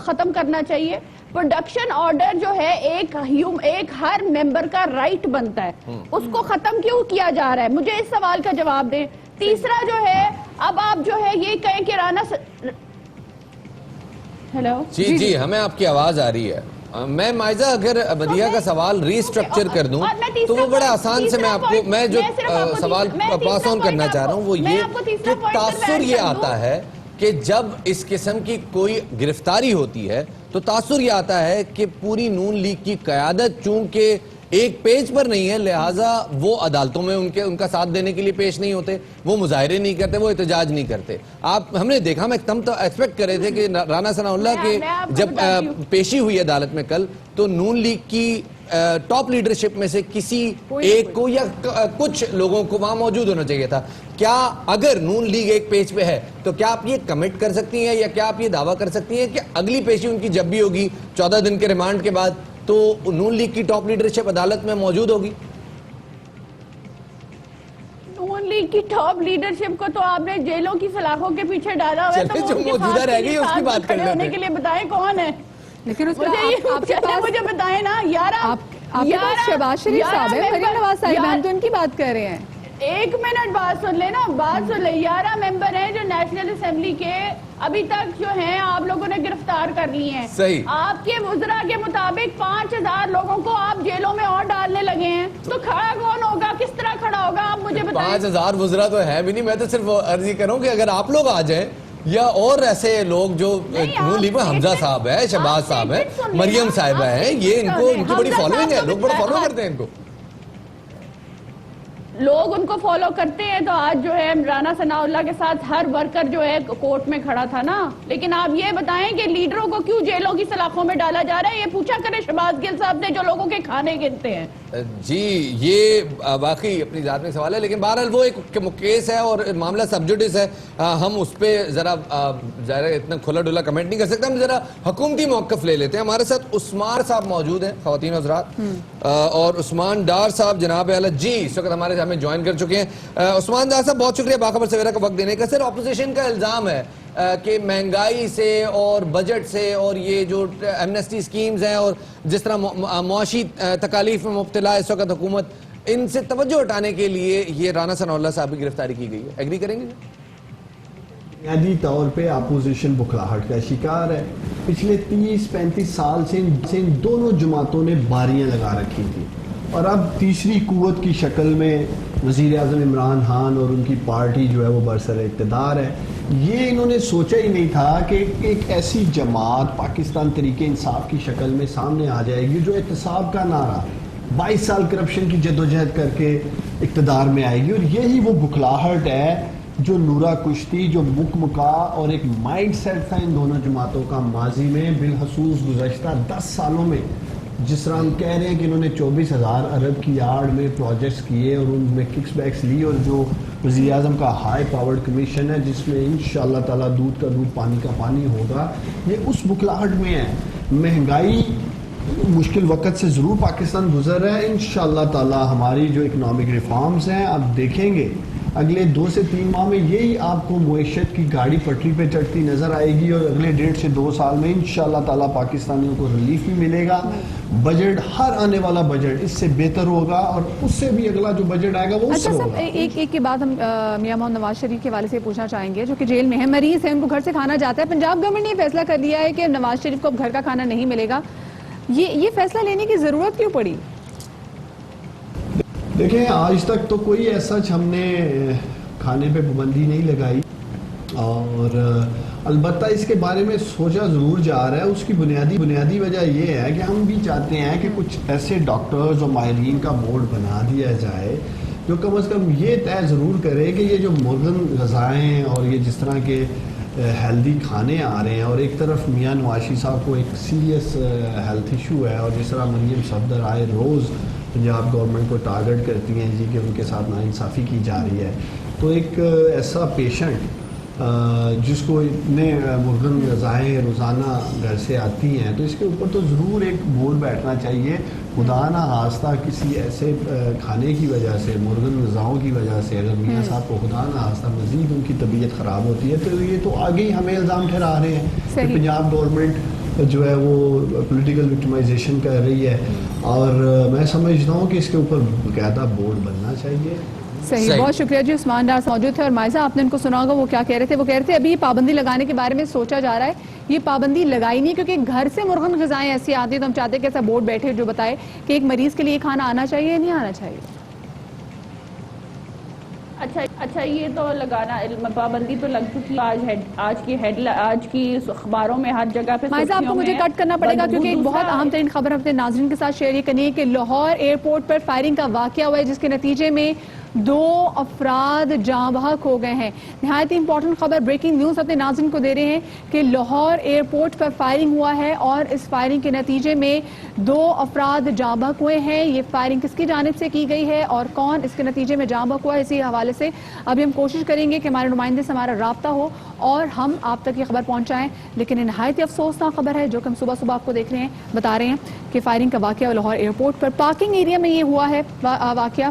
ختم کرنا چاہیے. پروڈکشن آرڈر جو ہے ایک ہر ممبر کا رائٹ بنتا ہے، اس کو ختم کیوں کیا جا رہا ہے؟ مجھے اس سوال کا جواب دیں. تیسرا جو ہے، اب آپ جو ہے یہ کہیں کہ رانا ہیلو جی ہمیں آپ کی آواز آ رہی ہے. میں مائزہ اگر بدیہ کا سوال ری اسٹرکچر کر دوں تو وہ بڑا آسان سے میں جو سوال پاس آن کرنا چاہ رہا ہوں وہ یہ کہ تاثر یہ آتا ہے کہ جب اس قسم کی کوئی گرفتاری ہوتی ہے تو تاثر یہ آتا ہے کہ پوری نون لیگ کی قیادت چونکہ ایک پیج پر نہیں ہے، لہٰذا وہ عدالتوں میں ان کا ساتھ دینے کے لیے پیش نہیں ہوتے، وہ مظاہرے نہیں کرتے، وہ احتجاج نہیں کرتے. ہم نے دیکھا، میں تو ایکسپیکٹ کر رہے تھے کہ رانا ثناء اللہ کے جب پیشی ہوئی عدالت میں کل تو نون لیگ کی ٹاپ لیڈرشپ میں سے کسی ایک کو یا کچھ لوگوں کو وہاں موجود ہونا چاہیے تھا. کیا اگر نون لیگ ایک پیج پہ ہے تو کیا آپ یہ کمٹ کر سکتی ہیں یا کیا آپ یہ دعویٰ کر سکتی ہیں کہ اگلی پیشی ان کی جب بھی ہوگی 14 دن کے ریمانڈ کے بعد تو نون لیگ کی ٹاپ لیڈرشپ عدالت میں موجود ہوگی؟ نون لیگ کی ٹاپ لیڈرشپ کو تو آپ نے جیلوں کی سلاخوں کے پیچھے ڈالا ہوا ہے، تو جو موجودہ رہ گئی اس کی بات کر ہونے کے لیے بتائیں کون ہے. لیکن مجھے بتائیں نا یار، آپ کے پاس شہباز شریف صاحب ہیں, مریم نواز صاحب ہیں, ہم تو ان کی بات کر رہے ہیں. ایک منٹ بات سن لے نا, بات سن لے. 11 ممبر ہیں جو نیشنل اسمبلی کے ابھی تک جو ہیں آپ لوگوں نے گرفتار کر لی ہیں. صحیح. آپ کے وزراء کے مطابق 5000 لوگوں کو آپ جیلوں میں اور ڈالنے لگے ہیں, تو کھڑا کون ہوگا, کس طرح کھڑا ہوگا, آپ مجھے بتائیں. 5000 وزراء تو ہے بھی نہیں. میں تو صرف عرض یہ کروں کہ اگر آپ لوگ آ جائیں یا اور ایسے لوگ جو حمزہ صاحب ہے, شہباز صاحب ہے, مریم صاحبہ ہیں, یہ ان کی بڑی فالوئنگ ہے, لوگ بڑا فالو کرتے ہیں ان کو. لوگ ان کو فالو کرتے ہیں, تو آج جو ہے رانا ثناء اللہ کے ساتھ ہر ورکر جو ہے کورٹ میں کھڑا تھا نا. لیکن آپ یہ بتائیں کہ لیڈروں کو کیوں جیلوں کی سلاخوں میں ڈالا جا رہا ہے, یہ پوچھا کریں شہباز گل صاحب سے جو لوگوں کے کھانے گنتے ہیں. جی یہ واقعی اپنی ذات میں سوال ہے, لیکن بہرحال وہ ایک کیس ہے اور معاملہ سبجوڈس ہے, ہم اس پہ ذرا ظاہر اتنا کھلا ڈھلا کمنٹ نہیں کر سکتے. ہم ذرا حکومتی موقف لے لیتے ہیں. ہمارے ساتھ عثمان صاحب موجود ہیں, خواتین حضرات, اور عثمان ڈار صاحب جناب اعلیٰ جی اس وقت ہمارے ہمیں جوائن کر چکے ہیں. عثمان ڈار صاحب بہت شکریہ باخبر سویرا کا وقت دینے کا. سر اپوزیشن کا الزام ہے کہ مہنگائی سے اور بجٹ سے اور یہ جو ایمنسٹی سکیمز ہیں اور جس طرح معاشی تکالیف میں مبتلا اس وقت حکومت, ان سے توجہ ہٹانے کے لیے یہ رانا ثناء اللہ صاحب کی گرفتاری کی گئی ہے. ایگری کریں گے؟ بنیادی طور پہ اپوزیشن بکھلاہٹ کا شکار ہے. پچھلے 30-35 سال سے ان دونوں جماعتوں نے باریاں لگا رکھی تھی, اور اب تیسری قوت کی شکل میں وزیر اعظم عمران خان اور ان کی پارٹی جو ہے وہ برسر اقتدار ہے. یہ انہوں نے سوچا ہی نہیں تھا کہ ایک ایسی جماعت پاکستان تحریک انصاف کی شکل میں سامنے آ جائے گی جو احتساب کا نعرہ 22 سال کرپشن کی جدوجہد کر کے اقتدار میں آئے گی. اور یہی وہ بکھلاہٹ ہے جو نورا کشتی, جو مکمکا اور ایک مائنڈ سیٹ تھا ان دونوں جماعتوں کا ماضی میں, بالخصوص گزشتہ 10 سالوں میں. جس طرح ہم کہہ رہے ہیں کہ انہوں نے 24,000 ارب کی آڑ میں پروجیکٹس کیے اور ان میں ککس بیکس لی, اور جو وزیر اعظم کا ہائی پاورڈ کمیشن ہے جس میں انشاءاللہ تعالیٰ دودھ کا دودھ پانی کا پانی ہوگا, یہ اس بکھلاہٹ میں ہے. مہنگائی مشکل وقت سے ضرور پاکستان گزر رہا ہے. انشاءاللہ تعالیٰ ہماری جو اکنامک ریفارمز ہیں آپ دیکھیں گے اگلے 2 سے 3 ماہ میں یہی آپ کو معیشت کی گاڑی پٹری پہ چڑھتی نظر آئے گی, اور اگلے 1.5 سے 2 سال میں انشاءاللہ تعالیٰ پاکستانیوں کو ریلیف بھی ملے گا. بجٹ, ہر آنے والا بجٹ اس سے بہتر ہوگا, اور اس سے بھی اگلا جو بجٹ آئے گا وہ اس سے ہوگا. ایک کی بات ہم میاں محمد نواز شریف کے والے سے پوچھنا چاہیں گے, جو کہ جیل میں ہیں, مریض ہیں, ان کو گھر سے کھانا جاتا ہے. پنجاب گورنمنٹ نے یہ فیصلہ کر لیا ہے کہ نواز شریف کو اب گھر کا کھانا نہیں ملے گا. یہ فیصلہ لینے کی ضرورت کیوں پڑی؟ دیکھیں آج تک تو کوئی ایسا ہم نے کھانے پہ پابندی نہیں لگائی, اور البتہ اس کے بارے میں سوچا ضرور جا رہا ہے. اس کی بنیادی وجہ یہ ہے کہ ہم بھی چاہتے ہیں کہ کچھ ایسے ڈاکٹرز اور ماہرین کا بورڈ بنا دیا جائے جو کم از کم یہ طے ضرور کرے کہ یہ جو مرغن غذائیں اور یہ جس طرح کے ہیلدی کھانے آ رہے ہیں, اور ایک طرف میاں نواز شریف صاحب کو ایک سیریس ہیلتھ ایشو ہے, اور جس طرح مریم صفدر آئے روز پنجاب گورنمنٹ کو ٹارگٹ کرتی ہیں جی کہ ان کے ساتھ ناانصافی کی جا رہی ہے, تو ایک ایسا پیشنٹ جس کو اتنے مرغن غذائیں روزانہ گھر سے آتی ہیں, تو اس کے اوپر تو ضرور ایک بورڈ بیٹھنا چاہیے. خدا نہ خواستہ کسی ایسے کھانے کی وجہ سے, مرغن غذاؤں کی وجہ سے اگر میاں صاحب کو خدا نہ خواستہ مزید ان کی طبیعت خراب ہوتی ہے, تو یہ تو آگے ہی ہمیں الزام ٹھہرا رہے ہیں کہ پنجاب گورنمنٹ جو ہے وہ پولیٹیکل وکٹمائزیشن کر رہی ہے. اور میں سمجھتا ہوں کہ اس کے اوپر باقاعدہ بورڈ بننا چاہیے. صحیح, بہت شکریہ جی. عثمان ڈار موجود تھے, اور مائزہ آپ نے ان کو سنا ہوگا وہ کیا کہہ رہے تھے. وہ کہہ رہے تھے ابھی پابندی لگانے کے بارے میں سوچا جا رہا ہے, یہ پابندی لگائی نہیں کیونکہ گھر سے مرغن غذائیں ایسی آتی ہیں, تو ہم چاہتے ہیں کہ ایسا بورڈ بیٹھے جو بتائے کہ ایک مریض کے لیے یہ کھانا آنا چاہیے یا نہیں آنا چاہیے. اچھا یہ تو لگانا پابندی تو لگ چکی آج کی اخباروں میں ہر جگہ پہ. مائزہ آپ کو مجھے کٹ کرنا پڑے گا کیونکہ ایک بہت اہم ترین خبر اپنے ناظرین کے ساتھ شیئر یہ کرنی ہے کہ لاہور ایئرپورٹ پر فائرنگ کا واقعہ ہوا ہے, جس کے نتیجے میں 2 افراد جاں بحق ہو گئے ہیں. نہایت ہی امپورٹنٹ خبر, بریکنگ نیوز اپنے ناظرین کو دے رہے ہیں کہ لاہور ایئرپورٹ پر فائرنگ ہوا ہے, اور اس فائرنگ کے نتیجے میں 2 افراد جاں بحق ہوئے ہیں. یہ فائرنگ کس کی جانب سے کی گئی ہے اور کون اس کے نتیجے میں جاں بحق ہوا ہے, اسی حوالے سے ابھی ہم کوشش کریں گے کہ ہمارے نمائندے سے ہمارا رابطہ ہو اور ہم آپ تک یہ خبر پہنچائیں. لیکن نہایت ہی افسوسناک خبر ہے جو کہ ہم صبح آپ کو دیکھ رہے ہیں, بتا رہے ہیں کہ فائرنگ کا واقعہ لاہور ایئرپورٹ پر پارکنگ ایریا میں یہ ہوا ہے واقعہ.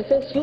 SSU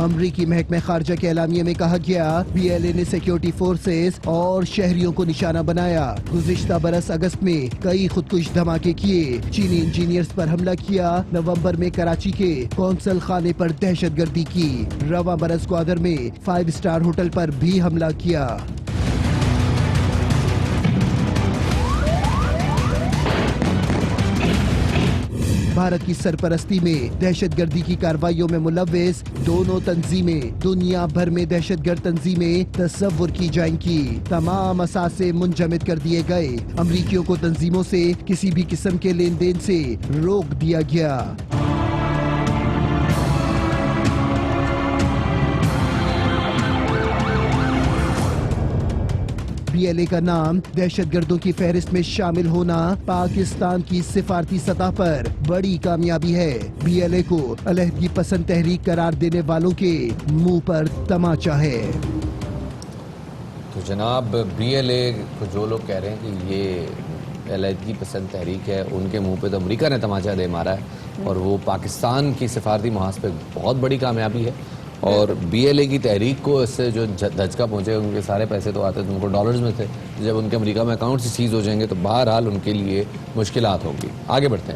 امریکی محکمہ خارجہ کے اعلامیے میں کہا گیا BLA نے سیکیورٹی فورسز اور شہریوں کو نشانہ بنایا. گزشتہ برس اگست میں کئی خودکش دھماکے کیے. چینی انجینئرز پر حملہ کیا. نومبر میں کراچی کے قونصل خانے پر دہشت گردی کی. رواں برس گوادر میں 5 اسٹار ہوٹل پر بھی حملہ کیا. بھارت کی سرپرستی میں دہشت گردی کی کارروائیوں میں ملوث دونوں تنظیمیں دنیا بھر میں دہشت گرد تنظیمیں تصور کی جائیں گی. تمام اثاثے منجمد کر دیے گئے. امریکیوں کو تنظیموں سے کسی بھی قسم کے لین دین سے روک دیا گیا. BLA کا نام دہشت گردوں کی فہرست میں شامل ہونا پاکستان کی سفارتی سطح پر بڑی کامیابی ہے. BLA کو علیحدگی پسند تحریک قرار دینے والوں کے منہ پر تماچا ہے. تو جناب BLA کو جو لوگ کہہ رہے ہیں کہ یہ علیحدگی پسند تحریک ہے، ان کے منہ پہ تو امریکہ نے تماچا دے مارا ہے، اور وہ پاکستان کی سفارتی محاذ پہ بہت بڑی کامیابی ہے. اور BLA کی تحریک کو اس سے جو دھچکا پہنچے، ان کے سارے پیسے تو آتے تھے ان کو ڈالرز میں تھے. جب ان کے امریکہ میں اکاؤنٹ سے سیز ہو جائیں گے تو بہرحال ان کے لیے مشکلات ہوں گی. آگے بڑھتے ہیں.